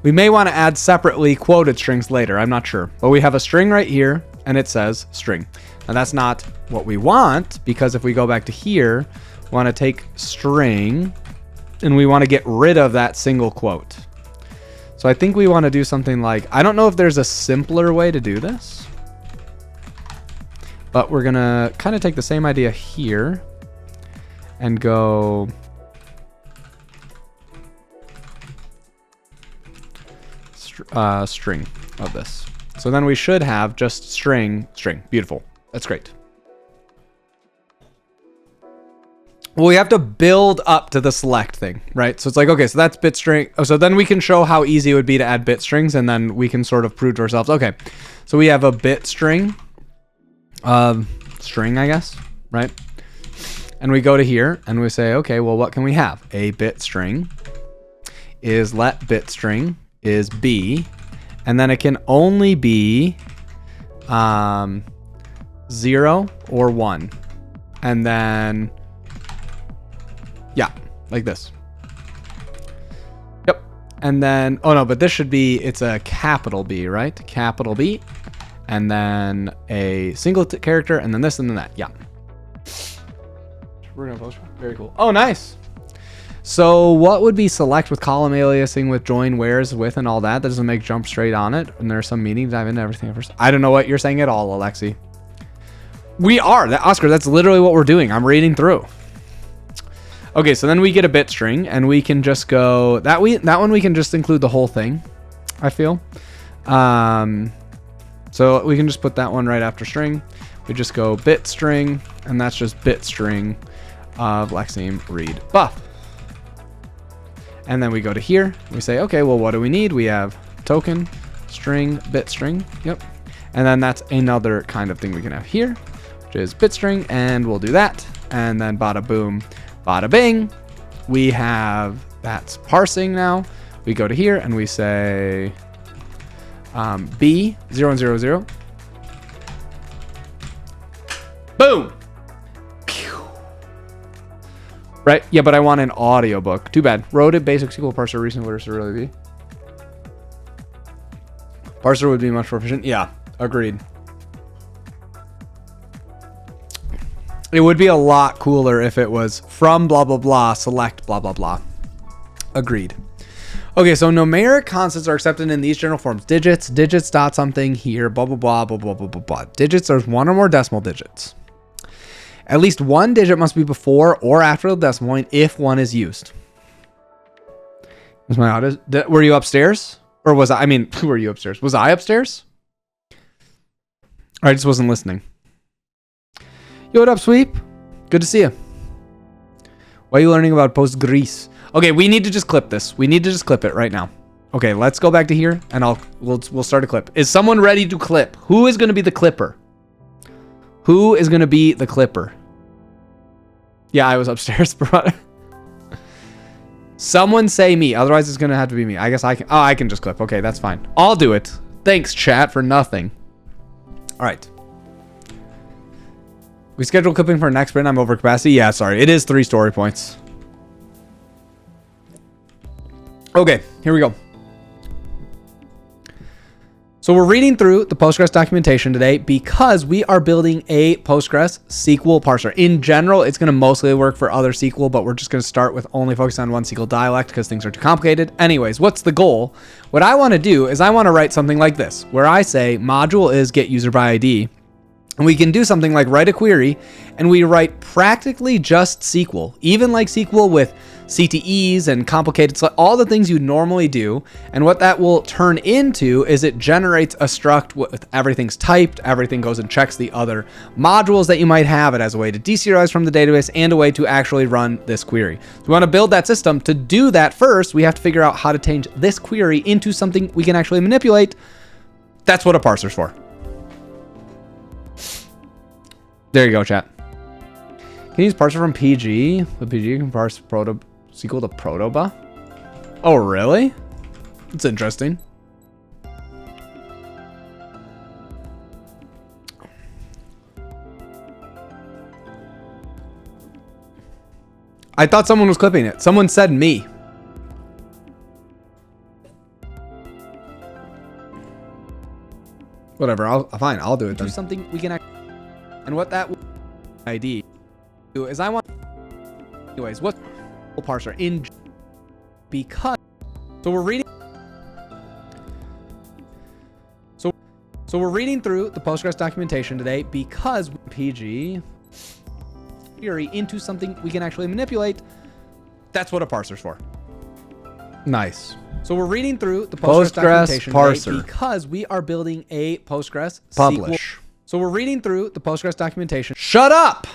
We may want to add separately quoted strings later. I'm not sure. But we have a string right here and it says string. Now that's not what we want, because if we go back to here, we want to take string and we want to get rid of that single quote. So I think we want to do something like, I don't know if there's a simpler way to do this, but we're going to kind of take the same idea here and go string of this. So then we should have just string. Beautiful. That's great. Well, we have to build up to the select thing, right? So it's like, okay, so that's bit string. Oh, so then we can show how easy it would be to add bit strings, and then we can sort of prove to ourselves, okay, so we have a bit string, string, I guess, right? And we go to here and we say, okay, well, what can we have? A bit string is let bit string is B, and then it can only be 0 or 1. And then, yeah, like this. Yep. And then, oh no, but this should be, it's a capital B, right? Capital B. And then a single character, and then this, and then that. Yeah. We're gonna post. Very cool. Oh, nice. So what would be select with column aliasing with join wheres with and all that? That doesn't make jump straight on it. And there's some meaning to dive into everything at first. I don't know what you're saying at all, Alexi. We are. Oscar, that's literally what we're doing. I'm reading through. Okay, so then we get a bit string and we can just go that one we can just include the whole thing, I feel. So we can just put that one right after string. We just go bit string, and that's just bit string of Lexeme read buff. And then we go to here. We say, okay, well, what do we need? We have token, string, bit string. Yep. And then that's another kind of thing we can have here, which is bit string, and we'll do that. And then bada boom, bada bing. We have, that's parsing now. We go to here and we say B 0 and 0 0. Boom. Right? Yeah, but I want an audiobook. Too bad. Wrote it, basic SQL parser, recent what should really be. Parser would be much more efficient. Yeah, agreed. It would be a lot cooler if it was from blah, blah, blah, select blah, blah, blah. Agreed. Okay, so numeric constants are accepted in these general forms. Digits, digits dot something here, blah, blah, blah, blah, blah, blah, blah, blah. Digits, there's one or more decimal digits. At least one digit must be before or after the decimal point if one is used. Was my audio? Were you upstairs? Or was I mean, were you upstairs? Was I upstairs? Or I just wasn't listening. Yo, what up, Sweep? Good to see you. Why are you learning about Postgres? Okay, we need to just clip this. We need to just clip it right now. Okay, let's go back to here and we'll start a clip. Is someone ready to clip? Who is going to be the clipper? Who is going to be the clipper? Yeah, I was upstairs, bro. Someone say me. Otherwise, it's going to have to be me. I guess I can. Oh, I can just clip. Okay, that's fine. I'll do it. Thanks, chat, for nothing. All right. We scheduled clipping for next sprint. I'm over capacity. Yeah, sorry. It is 3 story points. Okay, here we go. So we're reading through the Postgres documentation today because we are building a Postgres SQL parser. In general, it's going to mostly work for other SQL, but we're just going to start with only focusing on one SQL dialect because things are too complicated. Anyways, what's the goal? What I want to do is I want to write something like this, where I say module is get user by ID. And we can do something like write a query, and we write practically just SQL, even like SQL with CTEs and complicated, all the things you normally do. And what that will turn into is it generates a struct with everything's typed, everything goes and checks the other modules that you might have. It has a way to deserialize from the database and a way to actually run this query. So we want to build that system. To do that first, we have to figure out how to change this query into something we can actually manipulate. That's what a parser's for. There you go, chat. Can you use parser from PG? The PG can parse SQL to Protoba. Oh, really? That's interesting. I thought someone was clipping it. Someone said me. Whatever. Fine. I'll do it then. Something we can. And what that ID is, I want. Anyways, what parser in because so we're reading. So we're reading through the Postgres documentation today because PG query into something we can actually manipulate. That's what a parser's for. Nice. So we're reading through the Postgres documentation parser today because we are building a Postgres Publish. SQL. So we're reading through the Postgres documentation. Shut up!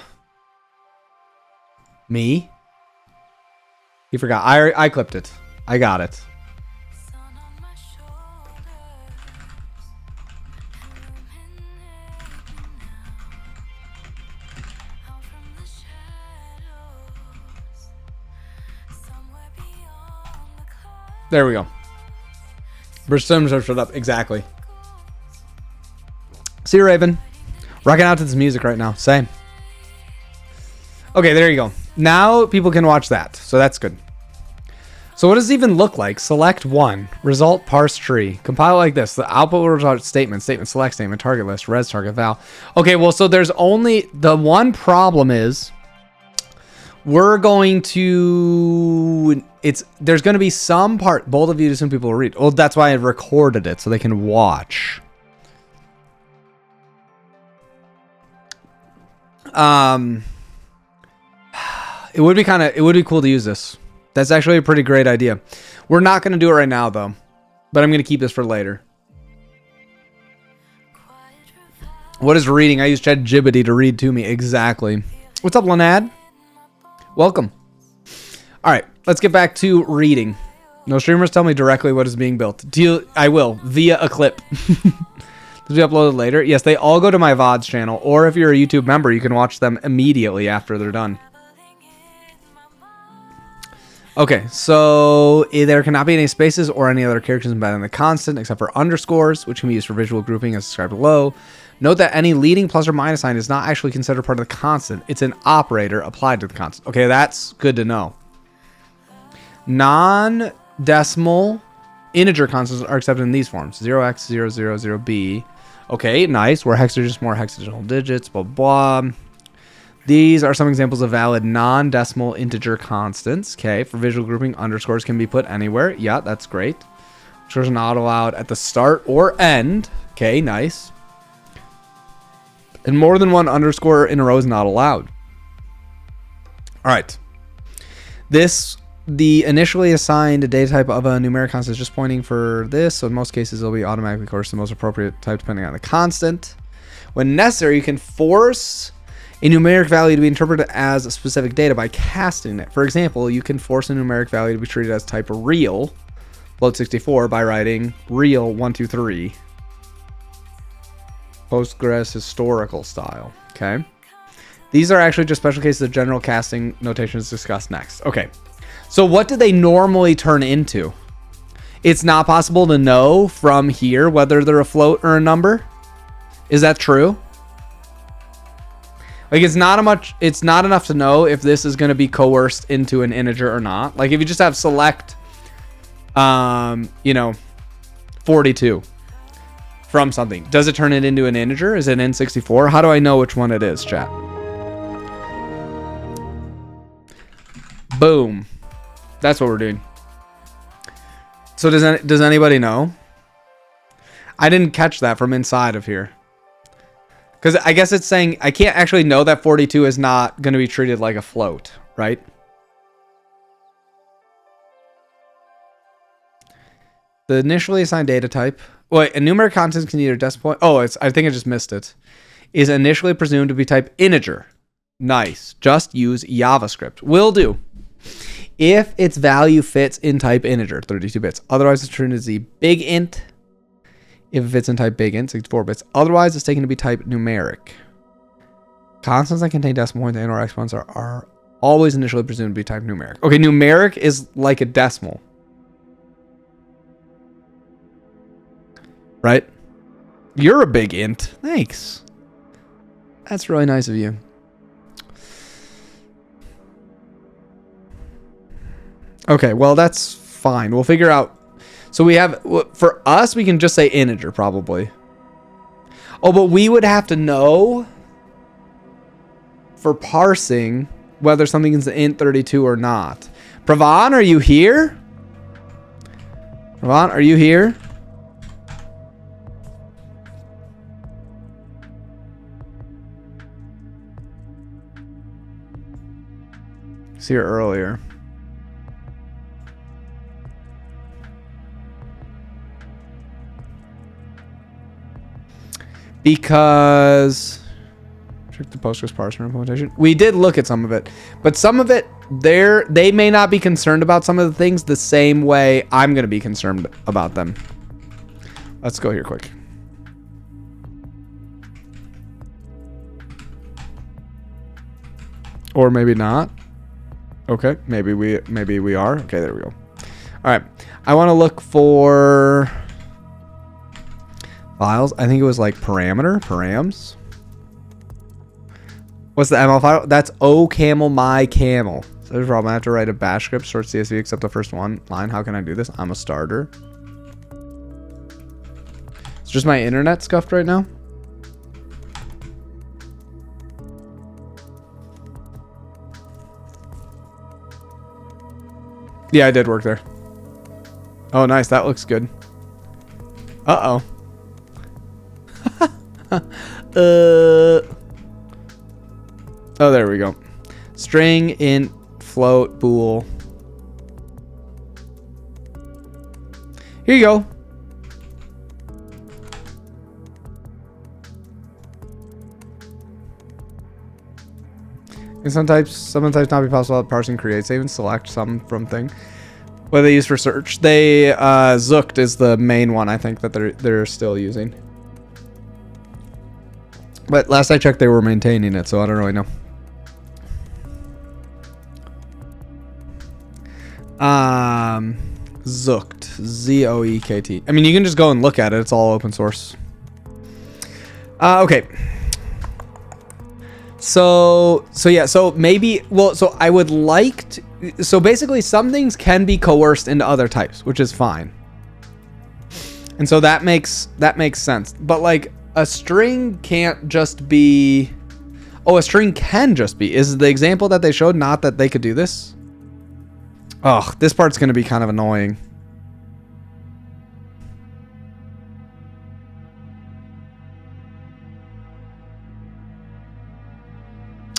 Me? He forgot. I clipped it. I got it. There we go. Sims are shut up. Exactly. See you, Raven. Rocking out to this music right now. Same. Okay, there you go. Now people can watch that. So that's good. So what does it even look like? Select one. Result parse tree. Compile like this. The output will result statement, select statement, target list, res target val. Okay, well, so there's only the one problem is we're going to there's going to be some part bold of view to some people will read. Well, that's why I recorded it so they can watch. It would be cool to use this. That's actually a pretty great idea. We're not going to do it right now though, but I'm going to keep this for later. What is reading? I use ChatGPT to read to me. Exactly. What's up, Lanad? Welcome. All right, let's get back to reading. No streamers tell me directly what is being built. I will via a clip. To be uploaded later. Yes, they all go to my VODs channel, or if you're a YouTube member, you can watch them immediately after they're done. Okay, so there cannot be any spaces or any other characters embedded in the constant except for underscores, which can be used for visual grouping as described below. Note that any leading plus or minus sign is not actually considered part of the constant. It's an operator applied to the constant. Okay, that's good to know. Non-decimal integer constants are accepted in these forms. 0x000b. Okay, nice. Where hex are just more hexadecimal digits, blah, blah. These are some examples of valid non-decimal integer constants. Okay, for visual grouping, underscores can be put anywhere. Yeah, that's great. Underscores are not allowed at the start or end. Okay, nice. And more than one underscore in a row is not allowed. All right. The initially assigned data type of a numeric constant is just pointing for this. So in most cases, it'll be automatically coerced to the most appropriate type depending on the constant. When necessary, you can force a numeric value to be interpreted as a specific data by casting it. For example, you can force a numeric value to be treated as type real, float 64, by writing real 123. Postgres historical style. Okay. These are actually just special cases of general casting notations discussed next. Okay. So what do they normally turn into? It's not possible to know from here whether they're a float or a number. Is that true? Like it's not enough to know if this is going to be coerced into an integer or not. Like if you just have select 42 from something, does it turn it into an integer? Is it N64? How do I know which one it is, chat? Boom. That's what we're doing. So does anybody know? I didn't catch that from inside of here. Because I guess it's saying I can't actually know that 42 is not going to be treated like a float, right? The initially assigned data type. Wait, a numeric constant can either decimal point. Oh, I think I just missed it. Is initially presumed to be type integer. Nice. Just use JavaScript. Will do. If its value fits in type integer, 32 bits. Otherwise, it's treated as a big int. If it fits in type big int, 64 bits. Otherwise, it's taken to be type numeric. Constants that contain decimal points and or exponents are always initially presumed to be type numeric. Okay, numeric is like a decimal. Right? You're a big int. Thanks. That's really nice of you. Okay, well, that's fine. We'll figure out. So we have, for us, we can just say integer probably. Oh, but we would have to know for parsing whether something is int 32 or not. Pravan, are you here? Pravan, are you here? See her earlier. Because check the Postgres parser implementation. We did look at some of it, but some of it they may not be concerned about some of the things the same way I'm going to be concerned about them. Let's go here quick. Or maybe not. Okay, maybe we are. Okay, there we go. All right. I want to look for files. I think it was like params. What's the ML file? That's camel my camel. So there's a problem. I have to write a bash script, sort CSV except the first one line. How can I do this? I'm a starter. It's just my internet scuffed right now. Yeah, I did work there. Oh, nice. That looks good. Uh-oh. Oh, there we go. String, int, float, bool. Here you go. Can some types not be possible at parsing creates? They even select some from thing. What they use for search? They Zooked is the main one I think that they're still using. But last I checked, they were maintaining it, so I don't really know. Zooked, Zoekt. I mean, you can just go and look at it. It's all open source. Okay. So yeah. So maybe. Well, so I would like to. So basically, some things can be coerced into other types, which is fine. And so that makes sense. But like, a string can't just be Oh, a string can just be. Is the example that they showed not that they could do this? Oh, this part's going to be kind of annoying.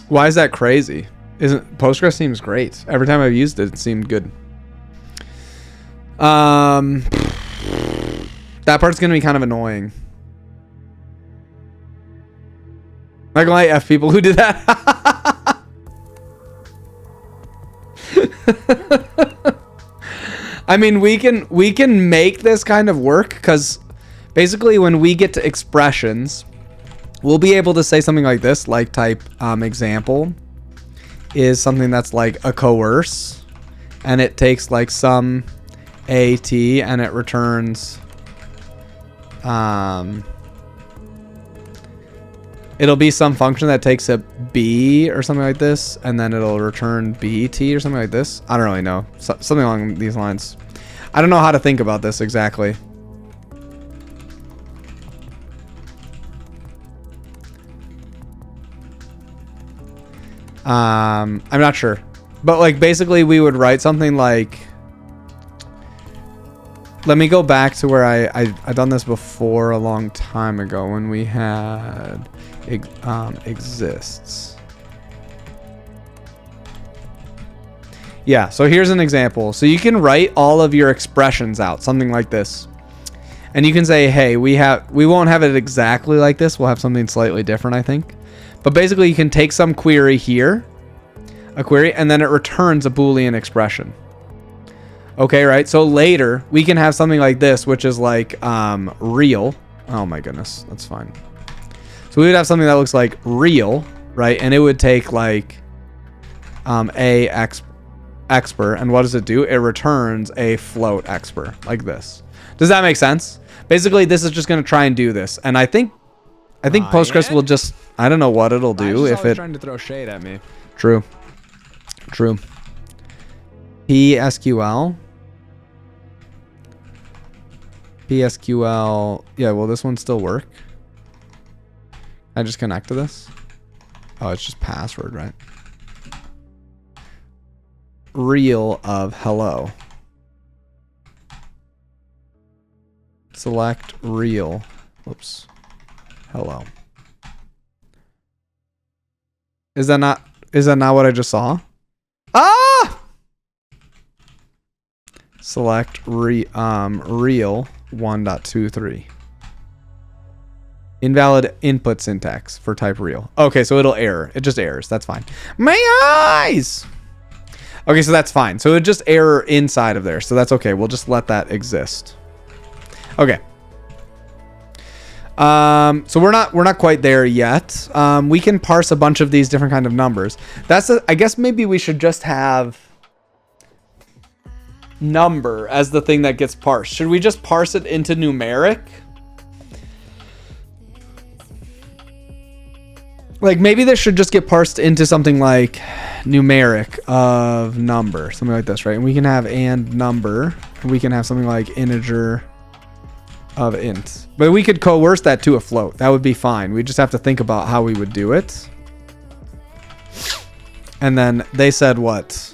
Why is that crazy? Isn't Postgres seems great. Every time I've used it, it seemed good. That part's going to be kind of annoying. Not gonna lie, F people who did that. I mean, we can make this kind of work because basically when we get to expressions, we'll be able to say something like this, like type example is something that's like a coerce, and it takes like some AT and it returns it'll be some function that takes a B or something like this, and then it'll return BET or something like this. I don't really know. Something along these lines. I don't know how to think about this exactly. I'm not sure. But like basically we would write something like, let me go back to where I done this before a long time ago when we had exists. Yeah, so here's an example. So you can write all of your expressions out, something like this. And you can say, hey, we won't have it exactly like this. We'll have something slightly different, I think. But basically you can take some query here, a query, and then it returns a Boolean expression. Okay, right? So later we can have something like this, which is like real. Oh my goodness, that's fine. So we would have something that looks like real, right? And it would take like expr, and what does it do? It returns a float expr like this. Does that make sense? Basically, this is just going to try and do this, and I think Postgres will just, I don't know what it'll do if it trying to throw shade at me. True. PSQL. Yeah, will this one still work? I just connect to this. Oh, it's just password, right? Real of hello. Select real. Oops. Hello. Is that not what I just saw? Ah! Select real 1.23. Invalid input syntax for type real. Okay, so it'll error. It just errors. That's fine. My eyes! Okay, so that's fine. So it just error inside of there. So that's okay. We'll just let that exist. Okay. So we're not quite there yet. We can parse a bunch of these different kind of numbers. I guess maybe we should just have number as the thing that gets parsed. Should we just parse it into numeric? Like maybe this should just get parsed into something like numeric of number, something like this, right? And we can have and number, and we can have something like integer of int. But we could coerce that to a float. That would be fine. We just have to think about how we would do it. And then they said what?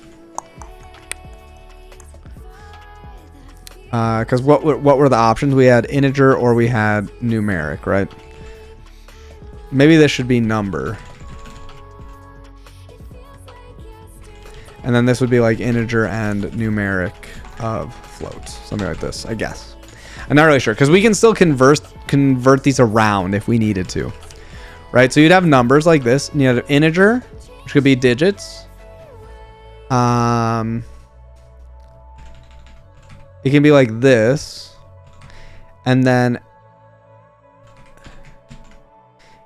Because what were the options? We had integer or we had numeric, right? Maybe this should be number. And then this would be like integer and numeric of float. Something like this, I guess. I'm not really sure because we can still convert these around if we needed to. Right? So you'd have numbers like this. And you have integer, which could be digits. It can be like this. And then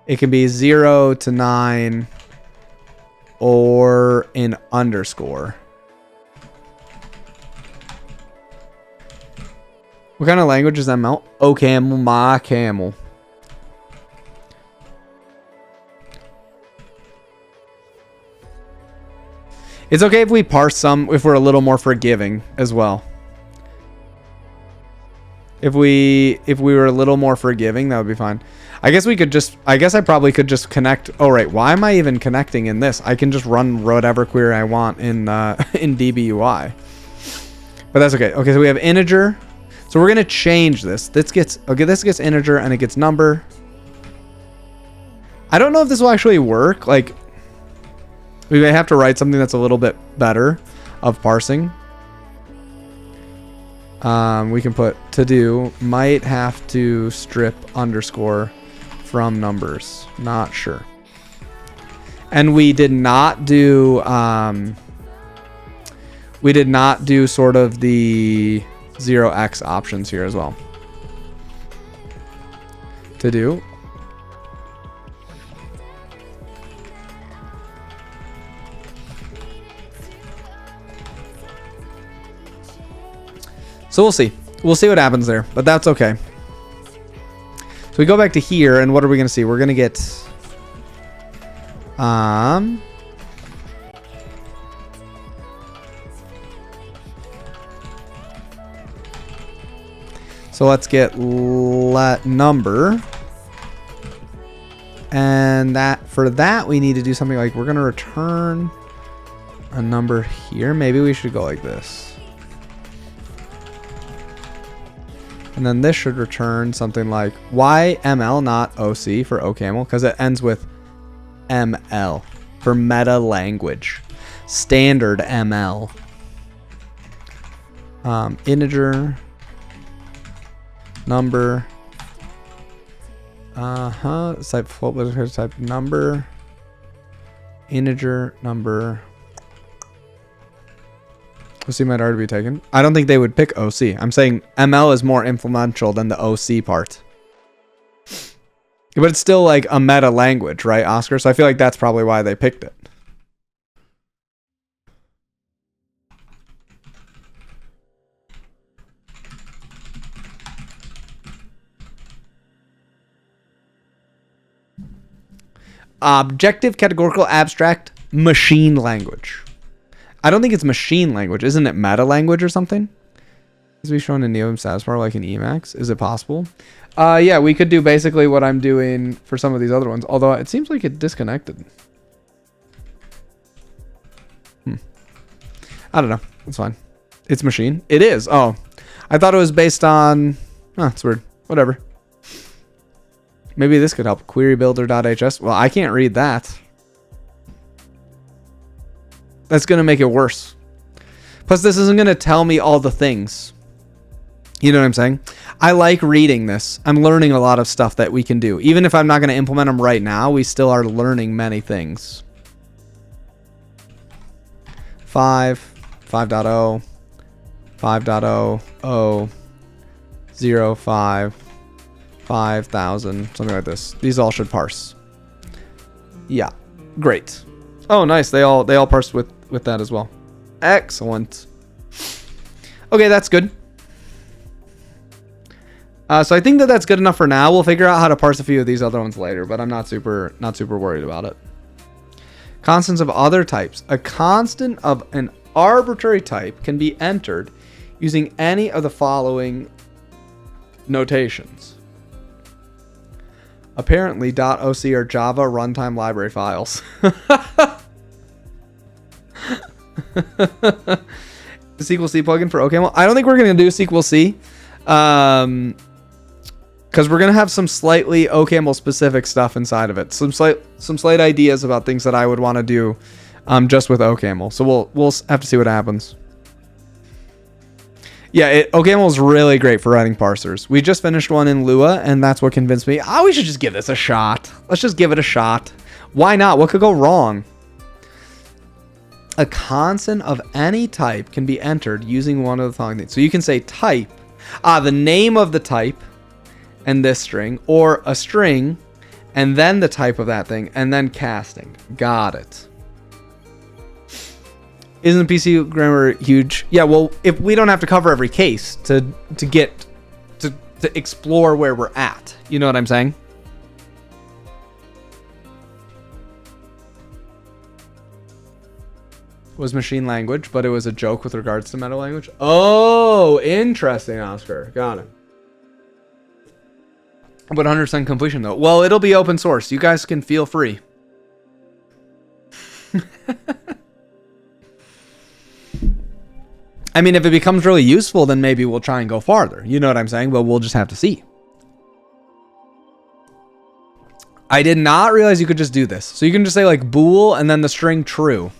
it can be 0 to 9 or an underscore. What kind of language is ML? Oh, camel, my camel. It's okay if we parse some, if we're a little more forgiving as well. If we were a little more forgiving, that would be fine. I guess I probably could just connect. Oh, right. Why am I even connecting in this? I can just run whatever query I want in DBUI. But that's okay. Okay, so we have integer. So we're going to change this. This gets integer and it gets number. I don't know if this will actually work. Like, we may have to write something that's a little bit better of parsing. We can put to do might have to strip underscore from numbers. Not sure. And we did not do sort of the 0x options here as well. To do. So we'll see. We'll see what happens there, but that's okay. So we go back to here, and what are we going to see? We're going to get... So let's get let number. And for that, we need to do something like we're going to return a number here. Maybe we should go like this. And then this should return something like YML, not OC for OCaml, because it ends with ML for meta language. Standard ML. Integer. Number. Type float, let's type number. Integer, number. OC might already be taken. I don't think they would pick OC. I'm saying ML is more influential than the OC part. But it's still like a meta language, right, Oscar? So I feel like that's probably why they picked it. Objective, categorical, abstract, machine language. I don't think it's machine language. Isn't it meta language or something? Is we shown in NeoM status bar like in Emacs? Is it possible? Yeah, we could do basically what I'm doing for some of these other ones. Although it seems like it disconnected. I don't know. It's fine. It's machine. It is. Oh, I thought it was based on... Huh, it's weird. Whatever. Maybe this could help. Querybuilder.hs. Well, I can't read that. That's going to make it worse. Plus, this isn't going to tell me all the things. You know what I'm saying? I like reading this. I'm learning a lot of stuff that we can do. Even if I'm not going to implement them right now, we still are learning many things. 5.0, 5.0, 0, 5, 5,000, something like this. These all should parse. Yeah, great. Oh, nice. They all parsed with that as well. Excellent. Okay, that's good. So I think that's good enough for now. We'll figure out how to parse a few of these other ones later, but I'm not super worried about it. Constants of other types. A constant of an arbitrary type can be entered using any of the following notations. Apparently, .oc are Java runtime library files. The SQL C plugin for OCaml. I don't think we're going to do SQL C. Because we're going to have some slightly OCaml specific stuff inside of it. Some slight ideas about things that I would want to do just with OCaml. So we'll have to see what happens. Yeah, OCaml is really great for writing parsers. We just finished one in Lua, and that's what convinced me. Oh, we should just give this a shot. Let's just give it a shot. Why not? What could go wrong? A constant of any type can be entered using one of the following things. So you can say type, the name of the type, and this string, or a string, and then the type of that thing, and then casting. Got it. Isn't PC grammar huge? Yeah, well, if we don't have to cover every case to get to explore where we're at. You know what I'm saying? Was machine language, but it was a joke with regards to meta language. Oh, interesting, Oscar. Got it. But 100% completion though. Well, it'll be open source. You guys can feel free. I mean, if it becomes really useful, then maybe we'll try and go farther. You know what I'm saying? But we'll just have to see. I did not realize you could just do this. So you can just say like bool and then the string true.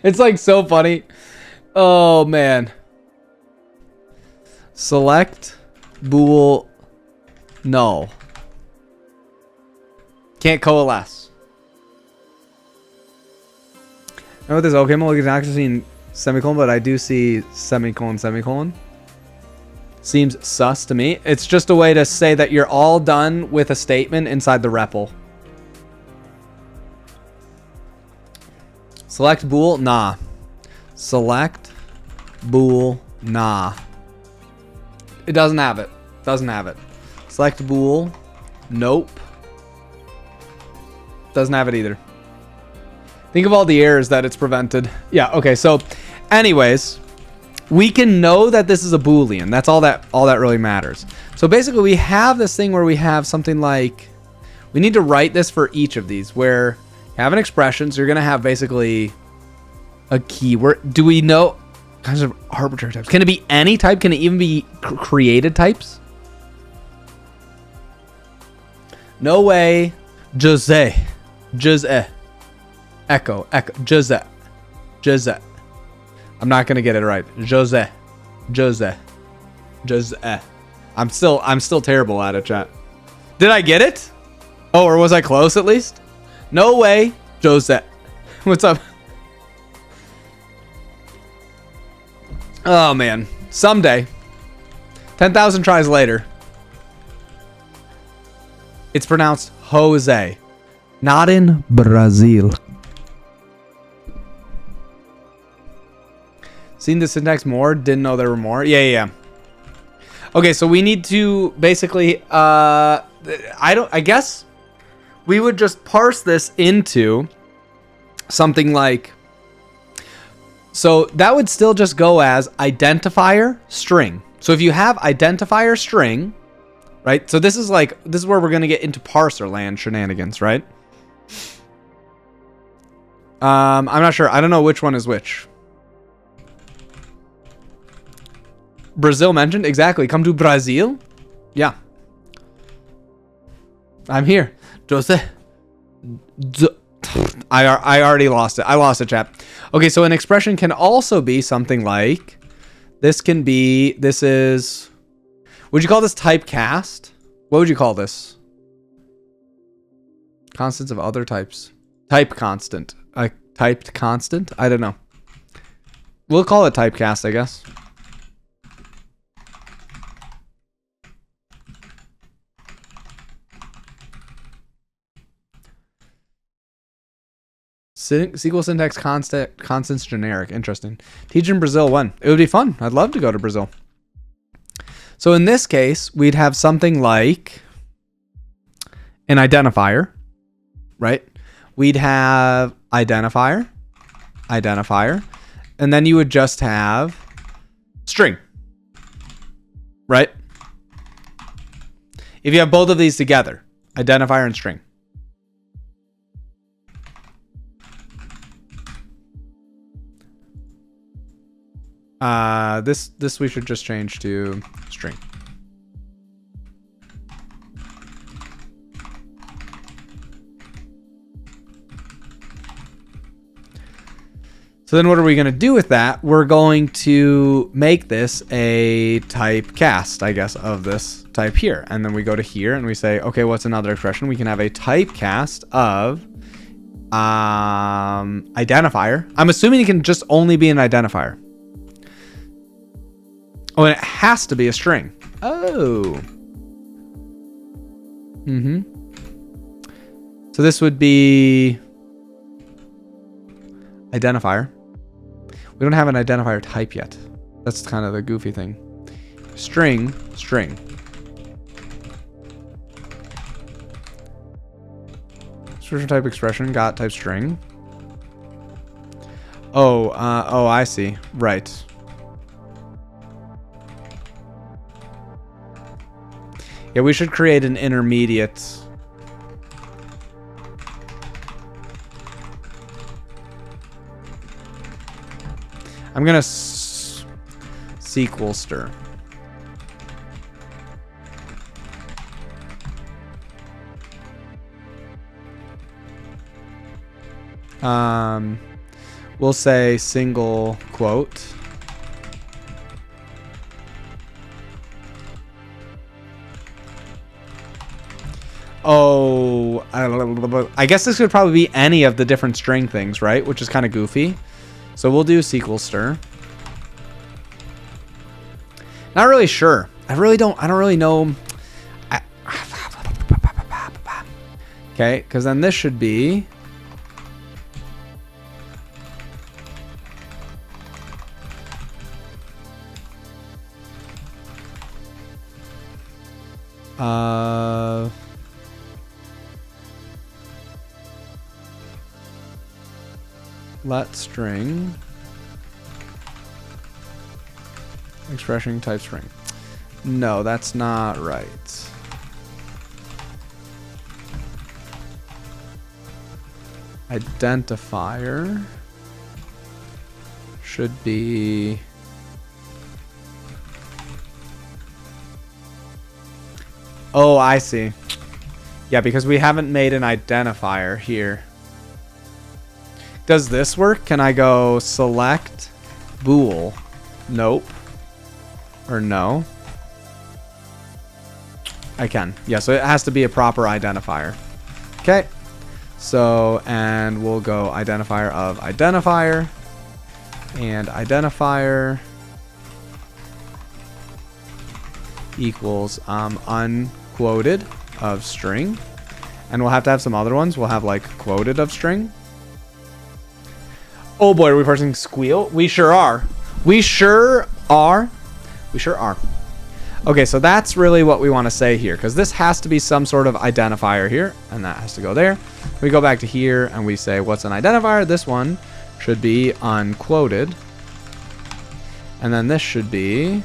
It's like so funny. Oh man. Select bool null. Can't coalesce. I know what this okay mode is not seeing semicolon, but I do see semicolon. Seems sus to me. It's just a way to say that you're all done with a statement inside the REPL. Select bool, nah. Select bool, nah. It doesn't have it. Doesn't have it. Select bool, nope. Doesn't have it either. Think of all the errors that it's prevented. Yeah, okay, so anyways, we can know that this is a Boolean. That's all that really matters. So basically we have this thing where we have something like, we need to write this for each of these where you have an expression, so you're gonna have basically a keyword. Do we know kinds of arbitrary types? Can it be any type? Can it even be created types? No way. Jose. Echo. Jose. I'm not gonna get it right. Jose. I'm still terrible at it, chat. Did I get it? Oh, or was I close at least? No way. Jose. What's up? Oh man. Someday. 10,000 tries later. It's pronounced Jose. Not in Brazil. Seen the syntax more? Didn't know there were more? Yeah. Okay, so we need to basically, I guess we would just parse this into something like, so that would still just go as identifier string. So if you have identifier string, right? So this is where we're going to get into parser land shenanigans, right? I'm not sure. I don't know which one is which. Brazil mentioned? Exactly. Come to Brazil? Yeah. I'm here. Jose. I already lost it. I lost it, chat. Okay, so an expression can also be something like, this is, would you call this typecast? What would you call this? Constants of other types. Type constant. Typed constant? I don't know. We'll call it typecast, I guess. SQL syntax constants generic. Interesting. Teach in Brazil when? It would be fun. I'd love to go to Brazil. So in this case, we'd have something like an identifier, right? We'd have identifier, and then you would just have string, right? If you have both of these together, identifier and string. This we should just change to string. So then what are we going to do with that? We're going to make this a typecast, I guess, of this type here. And then we go to here and we say, okay, what's another expression? We can have a typecast of identifier. I'm assuming it can just only be an identifier. Oh, and it has to be a string. Oh. So this would be identifier. We don't have an identifier type yet. That's kind of the goofy thing. String. Expression type expression, got type string. Oh, I see. Right. Yeah, we should create an intermediate. I'm gonna SQL stir. We'll say single quote. Oh, I guess this could probably be any of the different string things, right? Which is kind of goofy. So we'll do SQL stir. Not really sure. I don't really know. Okay, because then this should be let string expression type string. No, that's not right. Identifier should be oh, I see. Yeah, because we haven't made an identifier here. Does this work? Can I go select bool? Nope. Or no? I can. Yeah, so it has to be a proper identifier. Okay. So, and we'll go identifier of identifier. And identifier equals unquoted of string. And we'll have to have some other ones. We'll have like quoted of string. Oh boy, are we parsing squeal? We sure are. We sure are. We sure are. Okay, so that's really what we want to say here, because this has to be some sort of identifier here, and that has to go there. We go back to here and we say, what's an identifier? This one should be unquoted. And then this should be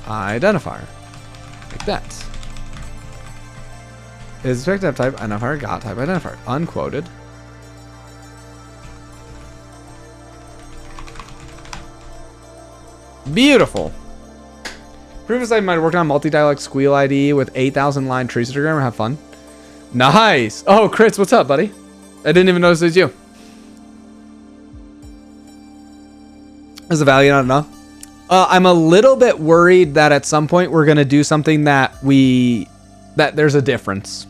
identifier. Like that. Is expected to have type identifier, got type identifier. Unquoted. Beautiful. Previous I might have worked on multi-dialect squeal ID with 8,000 line tree diagram. Have fun. Nice. Oh, Chris, what's up, buddy? I didn't even notice it was you. Is the value not enough? I'm a little bit worried that at some point we're gonna do something that there's a difference.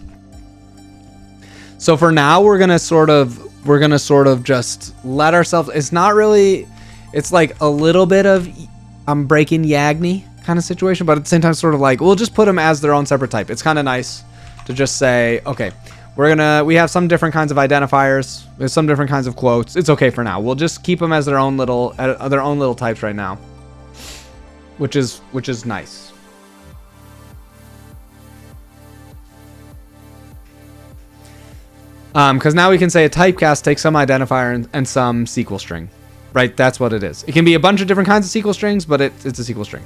So for now, we're gonna sort of just let ourselves. It's not really. It's like a little bit of I'm breaking Yagni kind of situation, but at the same time, sort of like we'll just put them as their own separate type. It's kind of nice to just say, okay, we have some different kinds of identifiers, there's some different kinds of quotes. It's okay for now. We'll just keep them as their own little types right now, which is nice. Because now we can say a typecast takes some identifier and some SQL string. Right, that's what it is. It can be a bunch of different kinds of SQL strings, but it's a SQL string.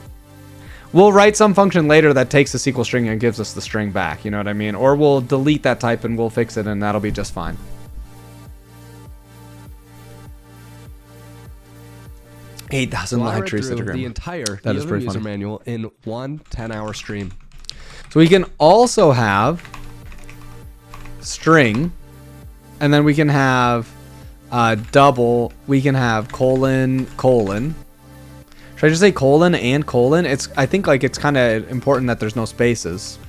We'll write some function later that takes the SQL string and gives us the string back, you know what I mean? Or we'll delete that type and we'll fix it and that'll be just fine. 8,000 line tree diagram. The entire that is pretty user funny. manual in one 10-hour stream. So we can also have string, and then we can have double. We can have colon. Should I just say colon and colon? I think like it's kind of important that there's no spaces.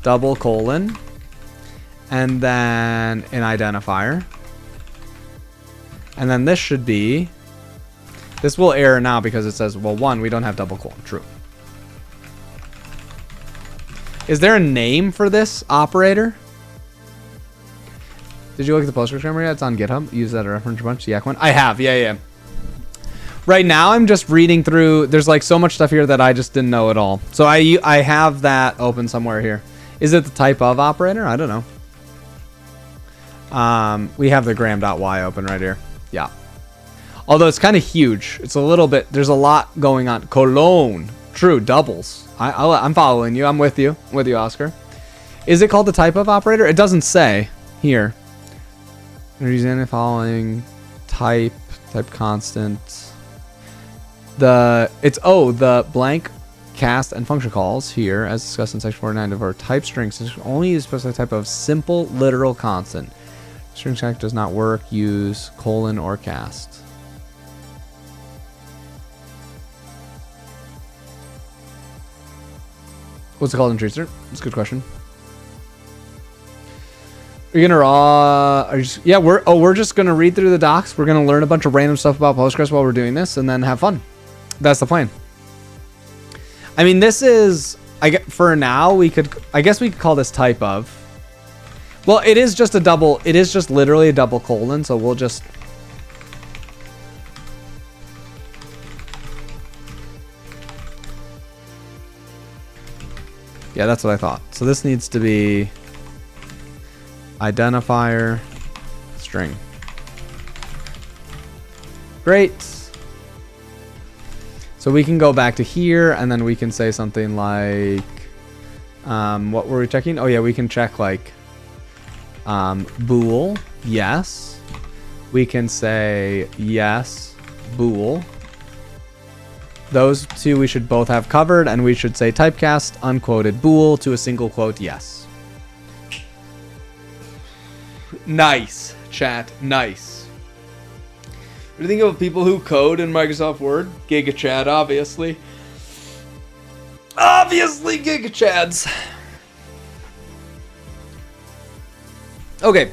Double colon, and then an identifier, and then this should be. This will error now because it says, well, one, we don't have double colon. True. Is there a name for this operator? Did you look at the Postgres grammar yet? It's on GitHub. Use that as a reference bunch. Yeah, I have. Yeah. Right now, I'm just reading through. There's like so much stuff here that I just didn't know at all. So I have that open somewhere here. Is it the type of operator? I don't know. We have the gram.y open right here. Yeah. Although it's kind of huge. It's a little bit. There's a lot going on. Cologne. True. Doubles. I'm following you. I'm with you. I'm with you, Oscar. Is it called the type of operator? It doesn't say here. Using the following type constant. The blank cast and function calls here, as discussed in section 49 of our type strings, only use specific type of simple literal constant. String check does not work. Use colon or cast. What's it called in Treatster? That's a good question. Are you gonna yeah, we're just gonna read through the docs. We're gonna learn a bunch of random stuff about Postgres while we're doing this, and then have fun. That's the plan. I mean, this is for now. I guess we could call this type of. Well, it is just a double. It is just literally a double colon. So we'll just. Yeah, that's what I thought. So this needs to be identifier string. Great. So we can go back to here and then we can say something like, what were we checking? Oh yeah, we can check like bool, yes. We can say yes, bool. Those two we should both have covered, and we should say typecast unquoted bool to a single quote yes. Nice, chat, nice. What do you think of people who code in Microsoft Word? GigaChad, obviously. Obviously, GigaChads. Okay,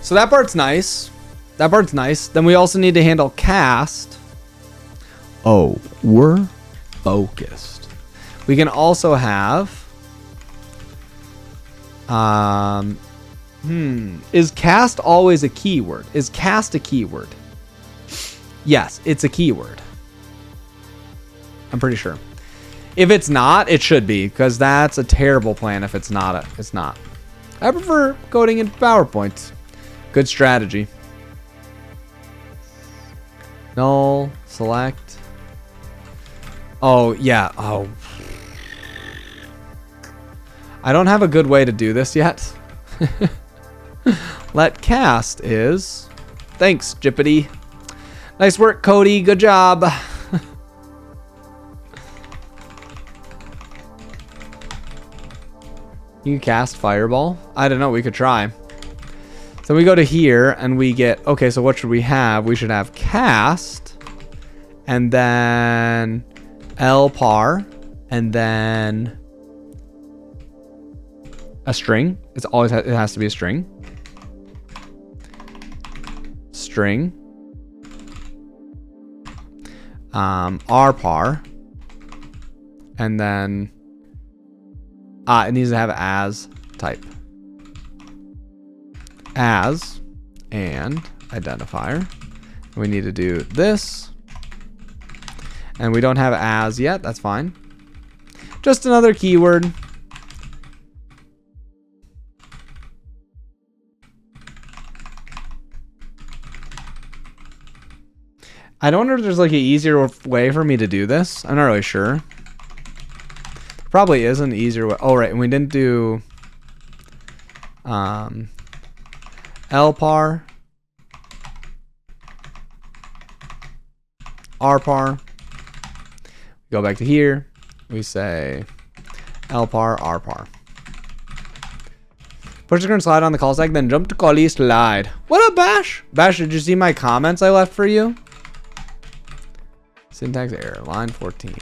so that part's nice. That part's nice. Then we also need to handle cast. Oh, we're focused. We can also have... Is cast always a keyword? Is cast a keyword? Yes, it's a keyword. I'm pretty sure. If it's not, it should be, because that's a terrible plan if it's not. It's not. I prefer coding in PowerPoint. Good strategy. Null, select. Oh, yeah. Oh. I don't have a good way to do this yet. Let cast is. Thanks, Jippity. Nice work, Cody. Good job. You can cast Fireball? I don't know. We could try. So we go to here and we get... Okay, so what should we have? We should have cast. And then... lpar. And then... a string. It's always... It has to be a string. String. rpar. And then... it needs to have as type. As and identifier. We need to do this. And we don't have as yet. That's fine. Just another keyword. I don't know if there's like an easier way for me to do this. I'm not really sure. Probably is an easier way. Oh, right. And we didn't do lpar, rpar. Go back to here. We say lpar, rpar. Push the current slide on the call stack, then jump to call slide. What up, Bash? Bash, did you see my comments I left for you? Syntax error, line 14.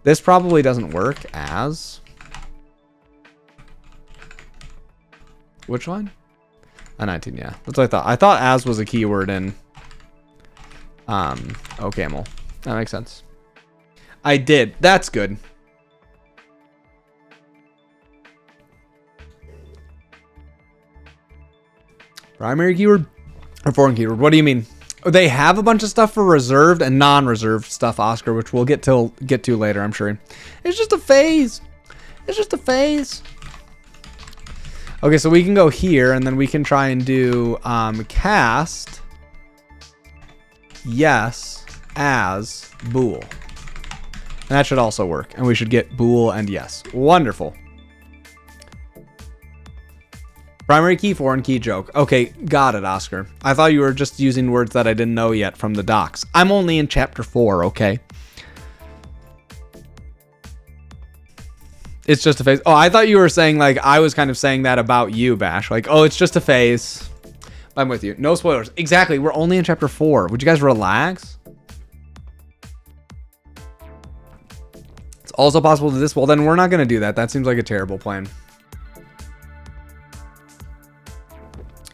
This probably doesn't work as... Which line? 19, yeah. That's what I thought. I thought as was a keyword in OCaml. That makes sense. I did. That's good. Primary keyword or foreign keyword? What do you mean? They have a bunch of stuff for reserved and non-reserved stuff, Oscar, which we'll get to later, I'm sure. It's just a phase. It's just a phase. Okay, so we can go here, and then we can try and do cast yes as bool. And that should also work. And we should get bool and yes. Wonderful. Primary key, foreign key joke. Okay, got it, Oscar. I thought you were just using words that I didn't know yet from the docs. I'm only in chapter 4, okay? It's just a phase. Oh, I thought you were saying, like, I was kind of saying that about you, Bash. Like, oh, it's just a phase. I'm with you. No spoilers. Exactly. We're only in chapter 4. Would you guys relax? It's also possible to this. Well, then we're not going to do that. That seems like a terrible plan.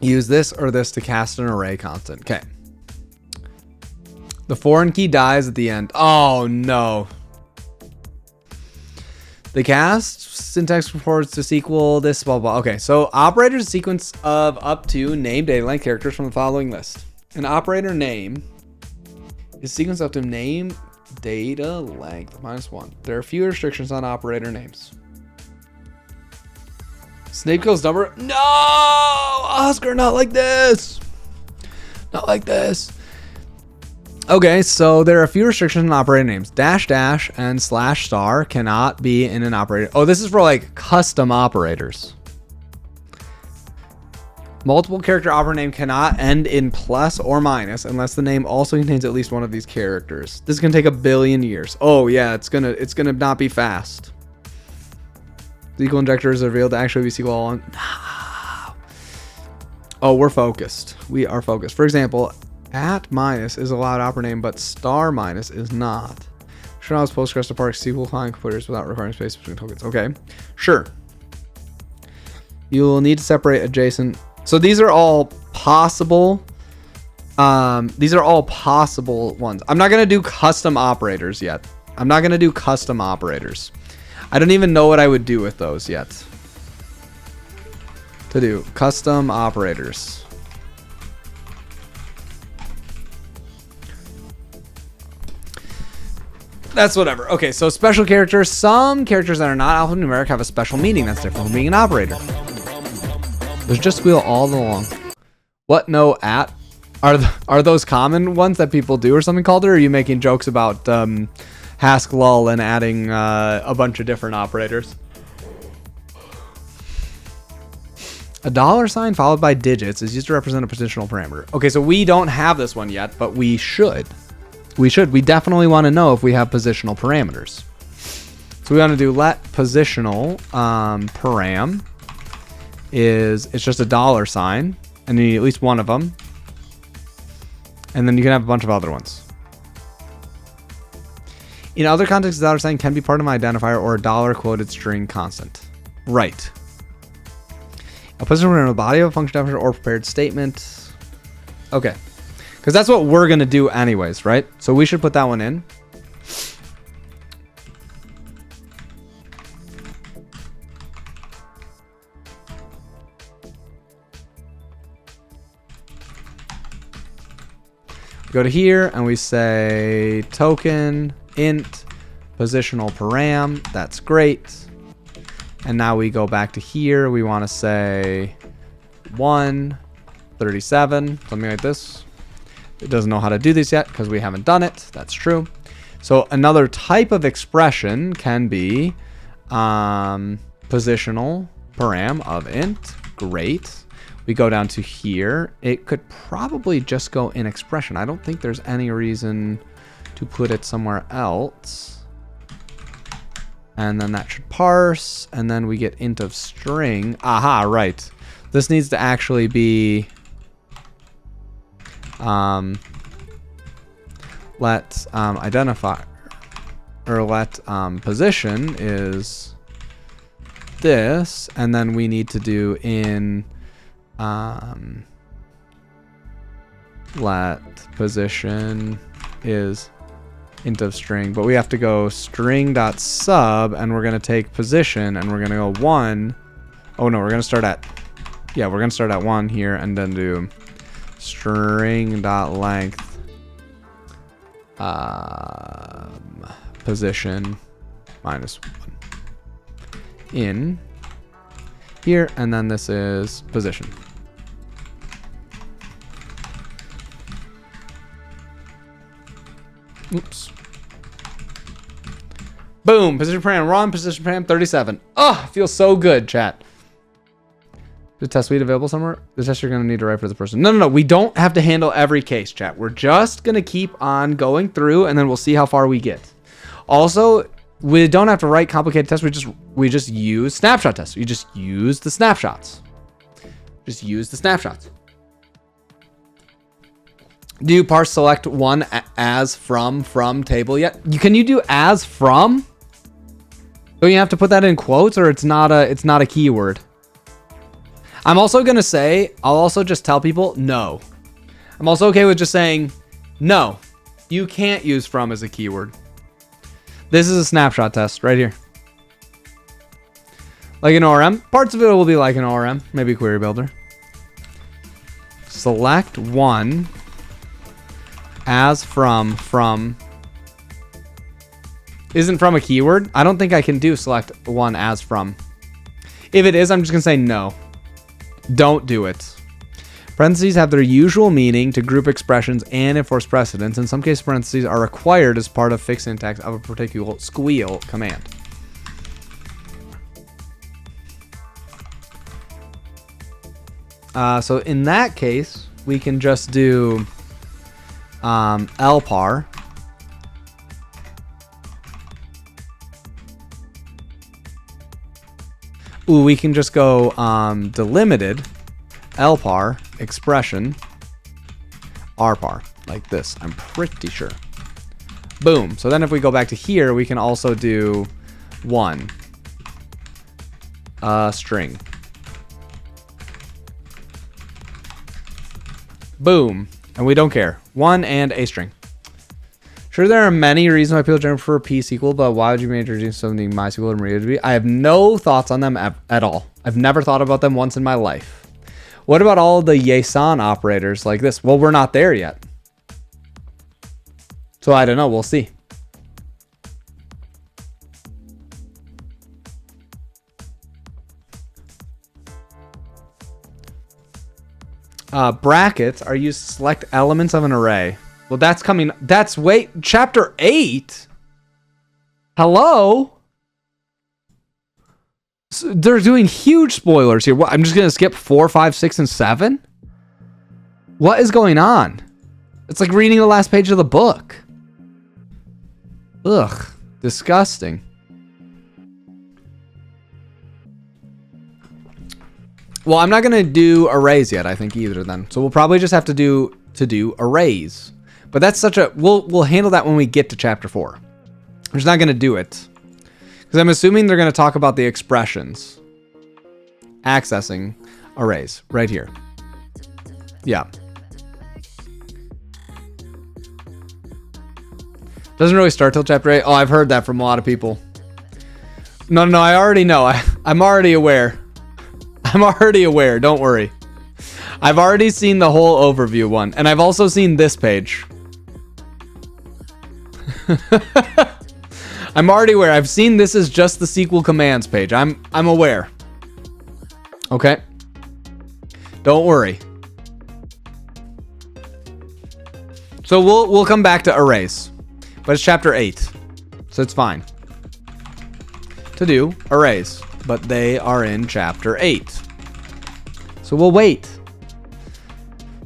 Use this or this to cast an array constant. Okay. The foreign key dies at the end. Oh, no. The cast syntax reports to SQL, this, blah, blah. Okay, so operator is a sequence of up to name data length characters from the following list. An operator name is a sequence up to name data length -1. There are few restrictions on operator names. Snape kills number. No, Oscar, not like this. Not like this. Okay, so there are a few restrictions on operator names. Dash dash and slash star cannot be in an operator. Oh, this is for like custom operators. Multiple character operator name cannot end in plus or minus unless the name also contains at least one of these characters. This is gonna take 1 billion years. Oh yeah, it's gonna not be fast. SQL injector is revealed to actually be SQL all on. No. Oh, we're focused. We are focused. For example, at minus is allowed operator name, but star minus is not. Should allow Postgres to parse SQL client computers without requiring space between tokens. Okay, sure. You will need to separate adjacent. So these are all possible. These are all possible ones. I'm not gonna do custom operators yet. I'm not gonna do custom operators. I don't even know what I would do with those yet. To do custom operators. That's whatever. Okay, so special characters. Some characters that are not alphanumeric have a special meaning that's different from being an operator. There's just squeal all along. What? No, at? Are those common ones that people do or something called it? Or are you making jokes about Hask lull and adding a bunch of different operators? A $sign followed by digits is used to represent a positional parameter. Okay, so we don't have this one yet, but we should. We definitely want to know if we have positional parameters. So we want to do let positional param is, it's just a $sign, and you need at least one of them. And then you can have a bunch of other ones. In other contexts, the $sign can be part of an identifier or a $quoted string constant. Right. A positional in the body of a function definition or prepared statement. Okay. Because that's what we're going to do anyways, right? So we should put that one in. We go to here and we say token int positional param. That's great. And now we go back to here. We want to say 137, something like this. It doesn't know how to do this yet because we haven't done it. That's true. So another type of expression can be positional param of int. Great. We go down to here. It could probably just go in expression. I don't think there's any reason to put it somewhere else. And then that should parse. And then we get int of string. Aha, right. This needs to actually be let identify or let position is this, and then we need to do in let position is int of string, but we have to go string.sub, and we're going to take position and we're going to go 1. Oh no, we're going to start at Yeah, we're gonna start at 1 here and then do string.length position -1 in here, and then this is position. Oops. Boom. Position param. Run. Position param 37. Oh, feels so good, chat. The test suite available somewhere? The test you're going to need to write for the person. No. We don't have to handle every case, chat. We're just going to keep on going through, and then we'll see how far we get. Also, we don't have to write complicated tests. We just use snapshot tests. You just use the snapshots. Just use the snapshots. Do you parse select one as from table yet? Can you do as from? Don't you have to put that in quotes, or it's not a keyword? I'm also gonna say, I'll also just tell people no. I'm also okay with just saying no. You can't use from as a keyword. This is a snapshot test right here. Like an ORM. Parts of it will be like an ORM, maybe query builder. Select one as from isn't from a keyword. I don't think I can do select one as from. If it is, I'm just gonna say no. Don't do it. Parentheses have their usual meaning to group expressions and enforce precedence. In some cases, parentheses are required as part of fixed syntax of a particular SQL command. So in that case, we can just do lpar. Ooh, we can just go delimited lpar expression rpar like this. I'm pretty sure. Boom. So then if we go back to here, we can also do one string. Boom. And we don't care. One and a string. Sure, there are many reasons why people generally prefer P-SQL, but why would you be introducing something MySQL and MariaDB? I have no thoughts on them at all. I've never thought about them once in my life. What about all the JSON operators like this? Well, we're not there yet. So I don't know. We'll see. Brackets are used to select elements of an array. Well, that's coming. That's chapter 8. Hello. So they're doing huge spoilers here. What, I'm just gonna skip 4, 5, 6, and 7. What is going on? It's like reading the last page of the book. Ugh, disgusting. Well, I'm not gonna do arrays yet, I think, either then. So we'll probably just have to do arrays. But that's such a we'll handle that when we get to chapter 4. I'm just not gonna do it. Because I'm assuming they're gonna talk about the expressions. Accessing arrays right here. Yeah. Doesn't really start till chapter 8. Oh, I've heard that from a lot of people. No, I already know. I'm already aware. I'm already aware. Don't worry. I've already seen the whole overview one. And I've also seen this page. I'm already aware. I've seen this is just the SQL commands page. I'm aware. Okay. Don't worry. So we'll come back to arrays. But it's chapter 8. So it's fine to do arrays. But they are in chapter 8. So we'll wait.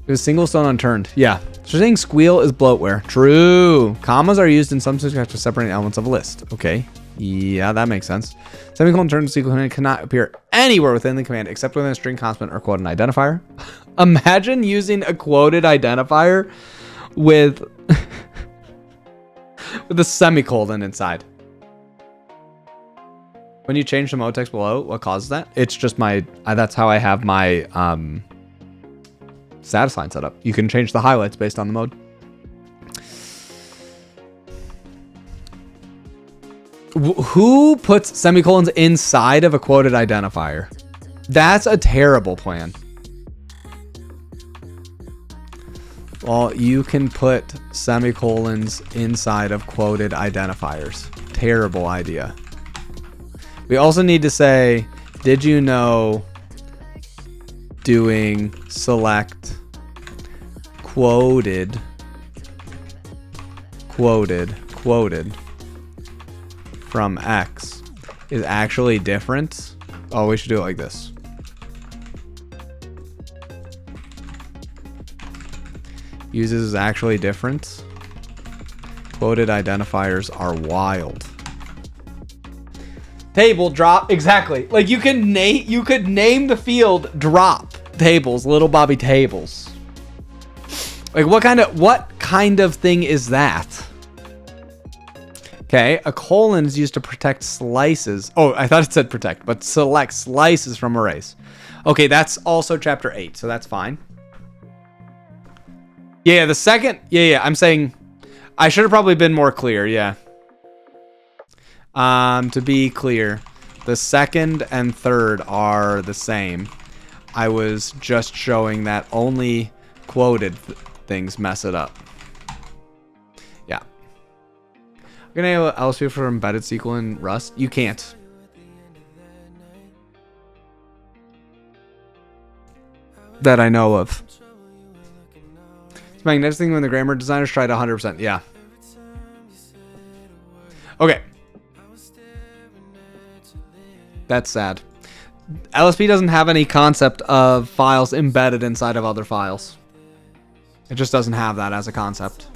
It was single stone unturned. Yeah. So saying squeal is bloatware. True. Commas are used in some syntax to separate elements of a list. Okay. Yeah, that makes sense. Semicolon turned to SQL command cannot appear anywhere within the command except within a string constant or quoted identifier. Imagine using a quoted identifier with with a semicolon inside. When you change the mode text below, what causes that? It's just that's how I have my status line set up. You can change the highlights based on the mode. Who puts semicolons inside of a quoted identifier? That's a terrible plan. Well, you can put semicolons inside of quoted identifiers. Terrible idea. We also need to say, did you know doing select quoted from X is actually different? Oh, we should do it like this. Uses is actually different. Quoted identifiers are wild. Table drop, exactly. Like you could name the field drop tables, little Bobby tables. Like what kind of thing is that? Okay, a colon is used to protect slices. Oh, I thought it said protect, but select slices from arrays. Okay, that's also chapter 8, so that's fine. Yeah, the second, I'm saying I should have probably been more clear, yeah. To be clear, the second and third are the same. I was just showing that only quoted things mess it up. Yeah. I'm gonna enable LSP for embedded SQL in Rust. You can't. That I know of. It's magnetic thing when the grammar designers tried 100%. Yeah. Okay. That's sad. LSP doesn't have any concept of files embedded inside of other files. It just doesn't have that as a concept.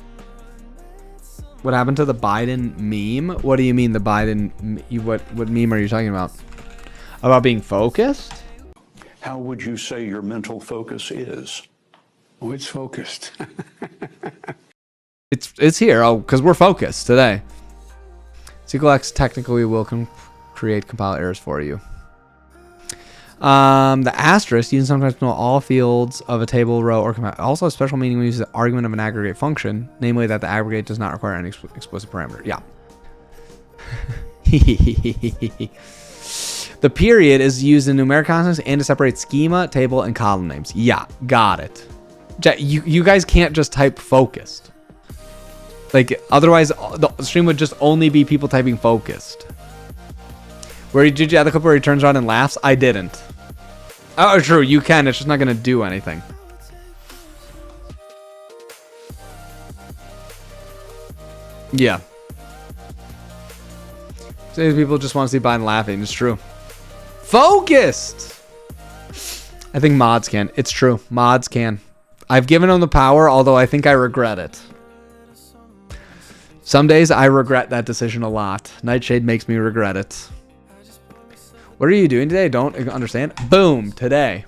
What happened to the Biden meme? What do you mean the Biden? What meme are you talking about? About being focused? How would you say your mental focus is? Oh, it's focused. It's here. Oh, because we're focused today. SQLX technically will create compile errors for you. The asterisk, you can sometimes know all fields of a table, row, or command. Also a special meaning when you use the argument of an aggregate function, namely that the aggregate does not require any explicit parameter. Yeah. The period is used in numeric context and to separate schema, table, and column names. Yeah, got it. You guys can't just type focused. Like, otherwise, the stream would just only be people typing focused. Did you have the clip where he turns around and laughs? I didn't. Oh, true. You can. It's just not going to do anything. Yeah. Some people just want to see Biden laughing. It's true. Focused! I think mods can. It's true. Mods can. I've given them the power, although I think I regret it. Some days I regret that decision a lot. Nightshade makes me regret it. What are you doing today? Don't understand. Boom, today.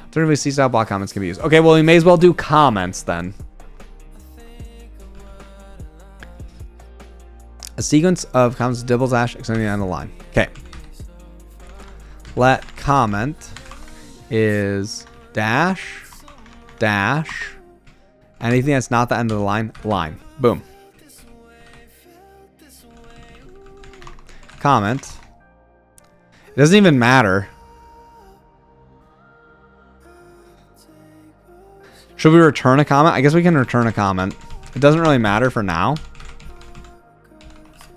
Alternatively, C-style block comments can be used. Okay, well, we may as well do comments then. A sequence of comments, double dash, extending on the line. Okay. Let comment is dash, dash, anything that's not the end of the line, line. Boom. Comment. It doesn't even matter. Should we return a comment? I guess we can return a comment. It doesn't really matter for now,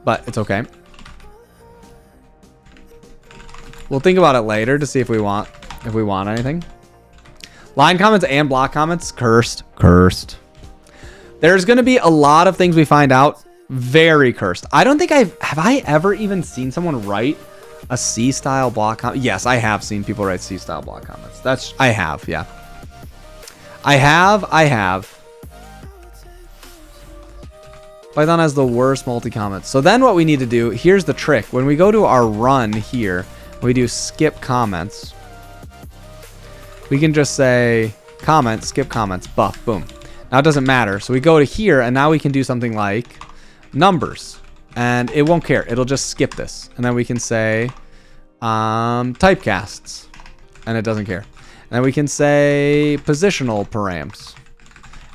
but it's okay. We'll think about it later to see if we want anything. Line comments and block comments, cursed. There's going to be a lot of things we find out very cursed. I don't think have I ever even seen someone write a C-style block comment? Yes, I have seen people write C-style block comments. I have, yeah. I have. Python has the worst multi-comments. So then what we need to do, here's the trick. When we go to our run here, we do skip comments. We can just say comment, skip comments, buff, boom. Now it doesn't matter. So we go to here and now we can do something like numbers. And it won't care. It'll just skip this. And then we can say typecasts. And it doesn't care. And then we can say positional params.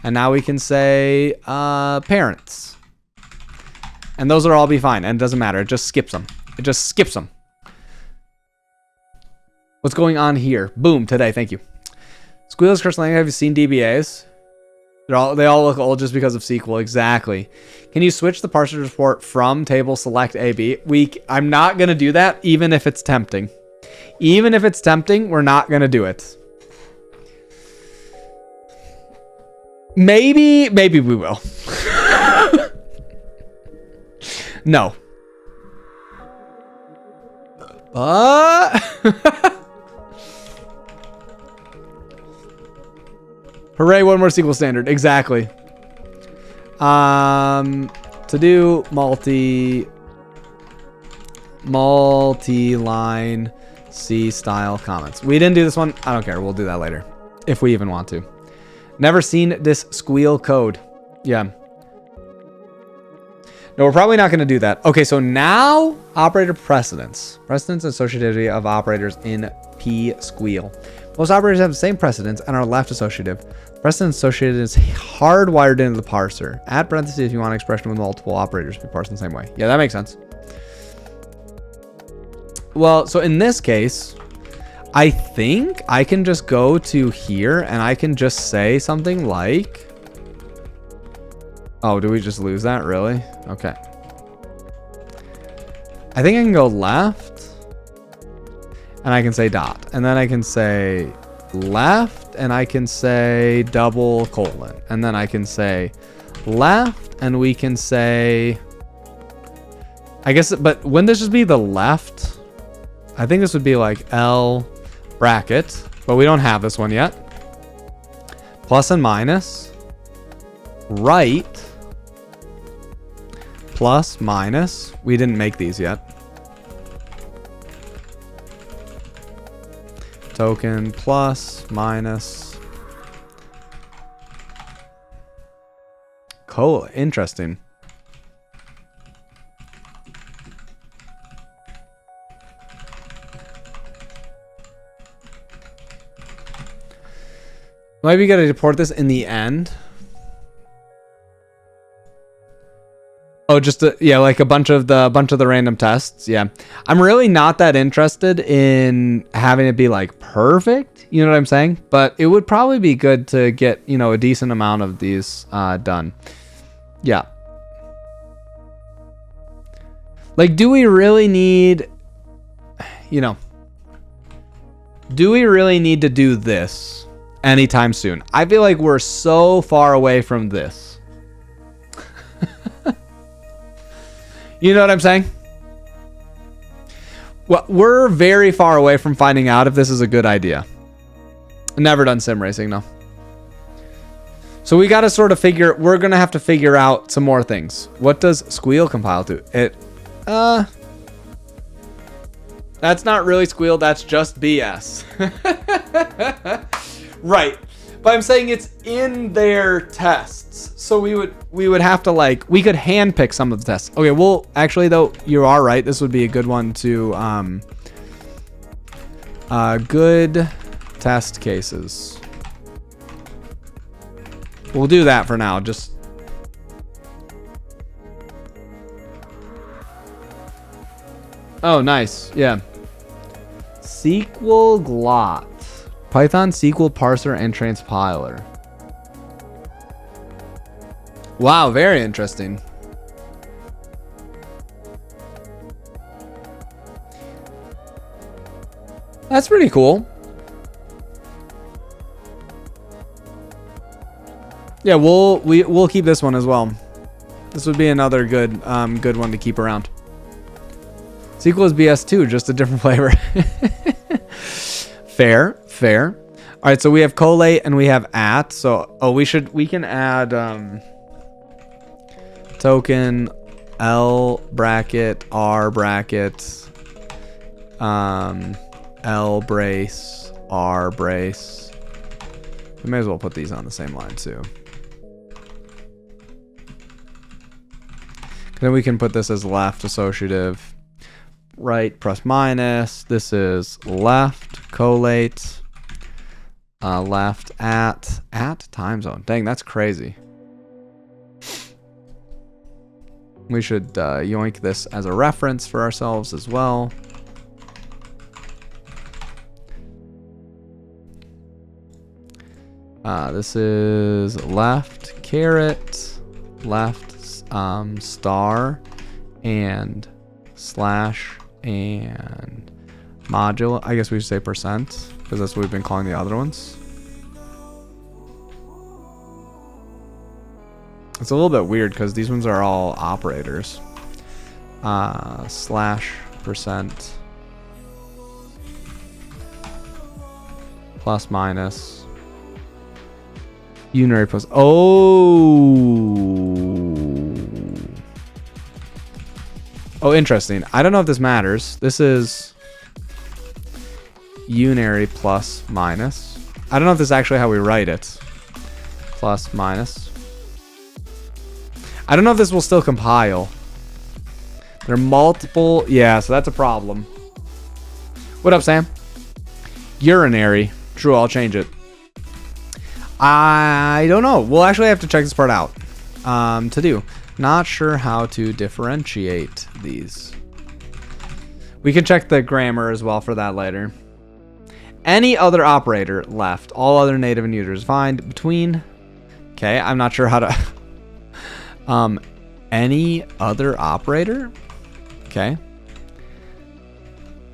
And now we can say parents. And those will all be fine. And it doesn't matter. It just skips them. It just skips them. What's going on here? Boom, today, thank you. Squeal's Curse Language, have you seen DBAs? They all look old just because of SQL, exactly. Can you switch the parser report from table select AB? I'm not gonna do that, even if it's tempting. Even if it's tempting, we're not gonna do it. Maybe we will. No. Hooray, one more SQL standard. Exactly. To do multi-line C style comments. We didn't do this one. I don't care. We'll do that later. If we even want to. Never seen this squeal code. Yeah. No, we're probably not going to do that. Okay, so now operator precedence. Precedence and associativity of operators in P squeal. Most operators have the same precedence and are left associative. Precedence associated is hardwired into the parser. Add parentheses if you want an expression with multiple operators to be parsed in the same way. Yeah, that makes sense. Well, so in this case, I think I can just go to here and I can just say something like... Oh, do we just lose that? Really? Okay. I think I can go left and I can say dot. And then I can say left and I can say double colon. And then I can say left and we can say... I guess, but wouldn't this just be the left? I think this would be like L bracket, but we don't have this one yet. Plus and minus. Right. Plus, minus. We didn't make these yet. Token, plus, minus. Cool. Interesting. Maybe you gotta deport this in the end. Oh, just yeah, like a bunch of the random tests. Yeah, I'm really not that interested in having it be like perfect. You know what I'm saying? But it would probably be good to get, you know, a decent amount of these done. Yeah. Like, do we really need, you know, do we really need to do this anytime soon? I feel like we're so far away from this. You know what I'm saying? Well, we're very far away from finding out if this is a good idea. Never done sim racing, no. So we got to sort of we're going to have to figure out some more things. What does squeal compile to? That's not really squeal, that's just BS. Right. But I'm saying it's in their tests. So we would have to, like, we could handpick some of the tests. Okay, well, actually though, you are right. This would be a good one to good test cases. We'll do that for now. Just oh, nice. Yeah. SQL glot. Python SQL parser and transpiler. Wow, very interesting. That's pretty cool. Yeah, we'll keep this one as well. This would be another good good one to keep around. SQL is BS too, just a different flavor. Fair. All right, so we have collate and we have at. So we can add token L bracket R bracket L brace R brace. We may as well put these on the same line too. Then we can put this as left associative, right plus minus. This is left collate, left at time zone. Dang, that's crazy. We should yoink this as a reference for ourselves as well. This is left caret, left star, and slash, and modulo. I guess we should say percent, because that's what we've been calling the other ones. It's a little bit weird because these ones are all operators. Slash percent plus minus unary post. Oh, interesting. I don't know if this matters. This is unary plus minus. I don't know if this is actually how we write it. Plus minus. I don't know if this will still compile. There are multiple. Yeah, so that's a problem. What up, Sam? Urinary. True, I'll change it. I don't know. We'll actually have to check this part out. To do. Not sure how to differentiate these. We can check the grammar as well for that later. Any other operator left. All other native and users find between. Okay, I'm not sure how to. Any other operator. Okay.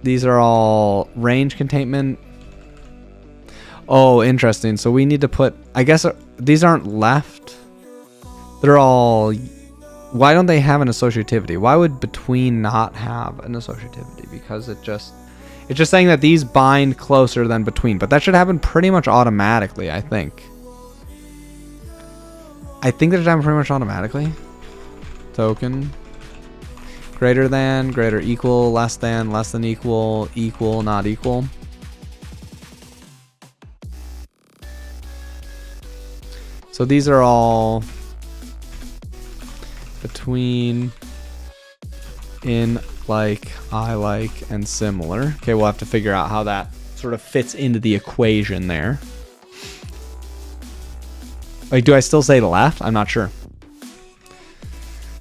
These are all range containment. Oh, interesting. So we need to put, I guess these aren't left. They're all, why don't they have an associativity? Why would between not have an associativity? Because it's just saying that these bind closer than between, but that should happen pretty much automatically, I think. I think that should happen pretty much automatically. Token. Greater than, greater equal, less than equal, equal, not equal. So these are all between, in, like, I like, and similar. Okay, we'll have to figure out how that sort of fits into the equation there. Like, do I still say left? I'm not sure.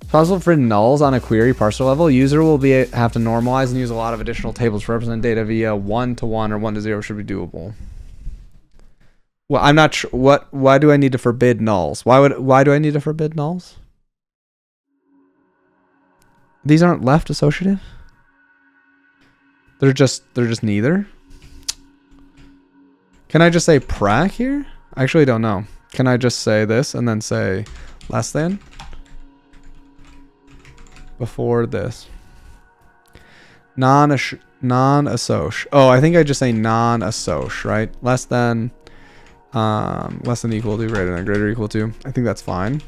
Possible for nulls on a query parser level. User will have to normalize and use a lot of additional tables to represent data via 1 to 1 or 1 to 0 should be doable. Well, I'm not sure. Why do I need to forbid nulls? Why do I need to forbid nulls? These aren't left associative? They're just neither. Can I just say prac here? I actually don't know. Can I just say this and then say less than? Before this. Non-assoc. Oh, I think I just say non-assoc, right? Less than equal to, greater than, greater equal to. I think that's fine.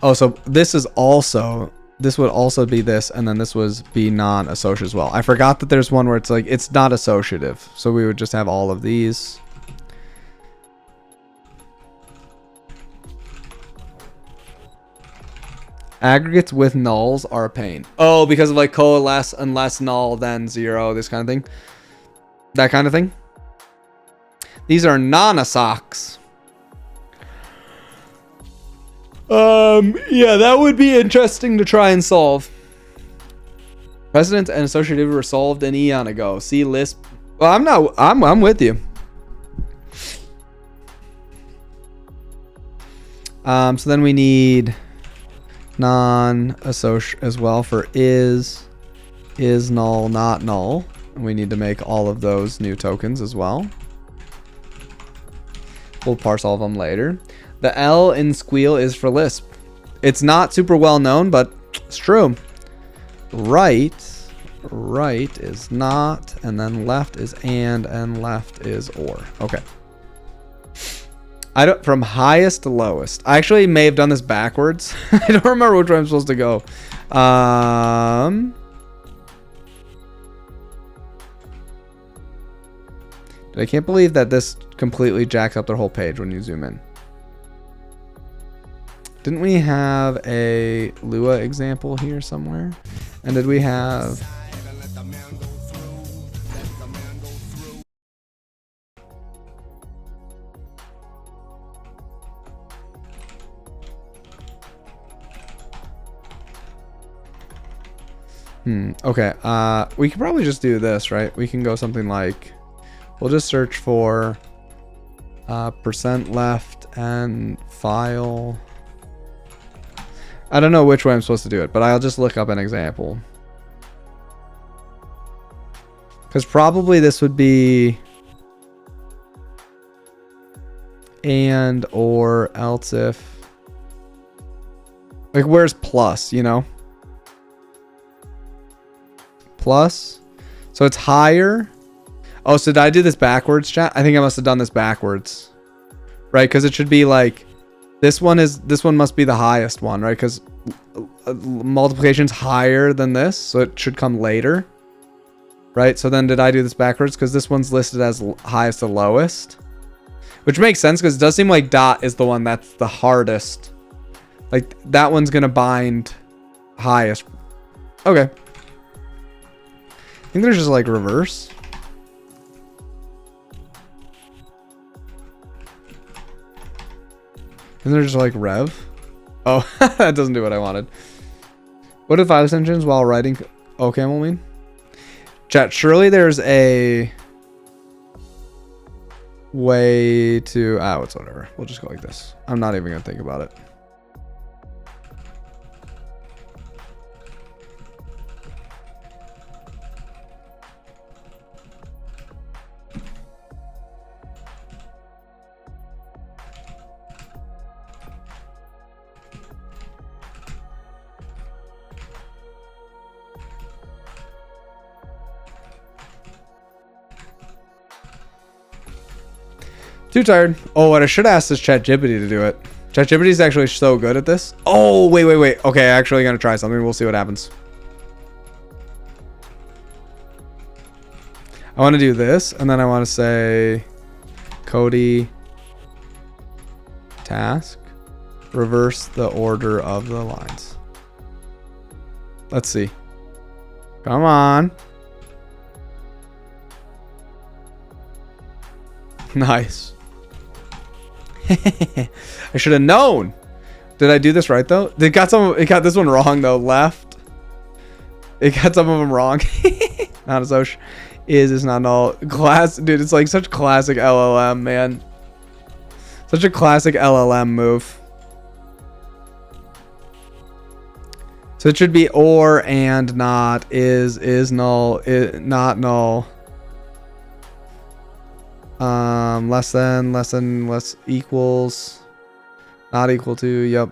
Oh, so this would also be this, and then this would be non-assoc as well. I forgot that there's one where it's like, it's not associative. So we would just have all of these. Aggregates with nulls are a pain. Oh, because of like coalesce unless null then 0, this kind of thing. That kind of thing. These are non-assocs. Yeah, that would be interesting to try and solve. Precedent and associativity were solved an eon ago. See Lisp. Well, I'm with you. So then we need non-assoc as well for is null, not null. And we need to make all of those new tokens as well. We'll parse all of them later. The L in squeal is for Lisp. It's not super well known, but it's true. Right is not, and then left is and left is or. Okay. From highest to lowest. I actually may have done this backwards. I don't remember which way I'm supposed to go. I can't believe that this completely jacks up their whole page when you zoom in. Didn't we have a Lua example here somewhere? And did we have... Okay. We could probably just do this, right? We can go something like, we'll just search for percent left and file. I don't know which way I'm supposed to do it, but I'll just look up an example. Because probably this would be and or else if. Like, where's plus, you know? Plus. So it's higher. Oh, so did I do this backwards, chat? I think I must have done this backwards. Right? Because it should be like, this one must be the highest one, right? Because multiplication's higher than this, so it should come later. Right? So then did I do this backwards? Because this one's listed as highest to lowest. Which makes sense, because it does seem like dot is the one that's the hardest. Like, that one's going to bind highest. Okay. I think there's just, like, reverse. And there's just, like, rev. Oh, that doesn't do what I wanted. What are 5 extensions while writing? Okay, I mean. Chat, surely there's a way to... Oh, it's whatever. We'll just go like this. I'm not even going to think about it. Too tired. Oh, and I should ask this ChatGPT to do it. ChatGPT is actually so good at this. Oh, wait. Okay, actually gonna try something. We'll see what happens. I want to do this, and then I want to say Cody task. Reverse the order of the lines. Let's see. Come on. Nice. I should have known. Did I do this right though? It got this one wrong though. Left. It got some of them wrong. Not as Osh is not all class, dude. It's like such classic LLM, man. Such a classic LLM move. So it should be or and not is null not null. Less than, less equals, not equal to, yep.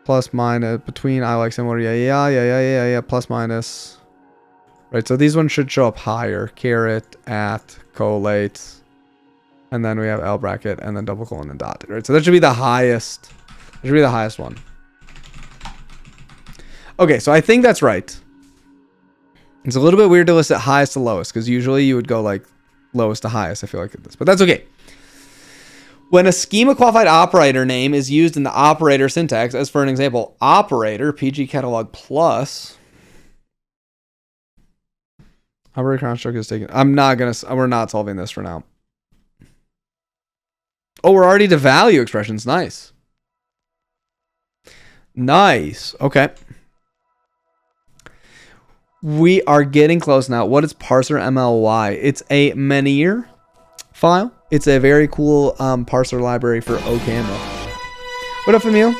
Plus minus, between I like similar, yeah, plus minus. Right, so these ones should show up higher. Caret, at, collate, and then we have L bracket, and then double colon and dot. Right, so that should be the highest. That should be the highest one. Okay, so I think that's right. It's a little bit weird to list it highest to lowest, because usually you would go like lowest to highest, I feel like this, but that's okay. When a schema qualified operator name is used in the operator syntax, as for an example, operator PG catalog plus operator construct is taken. We're not solving this for now. Oh, we're already to value expressions. Nice. Okay. We are getting close now. What is parser MLY? It's a Menhir file. It's a very cool parser library for OCaml. What up, Emil?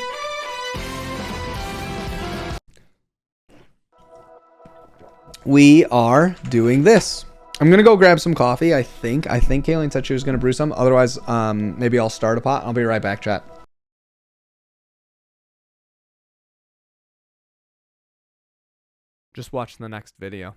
We are doing this. I'm gonna go grab some coffee. I think Kayleen said she was gonna brew some. Otherwise, maybe I'll start a pot. I'll be right back, chat. Just watch the next video.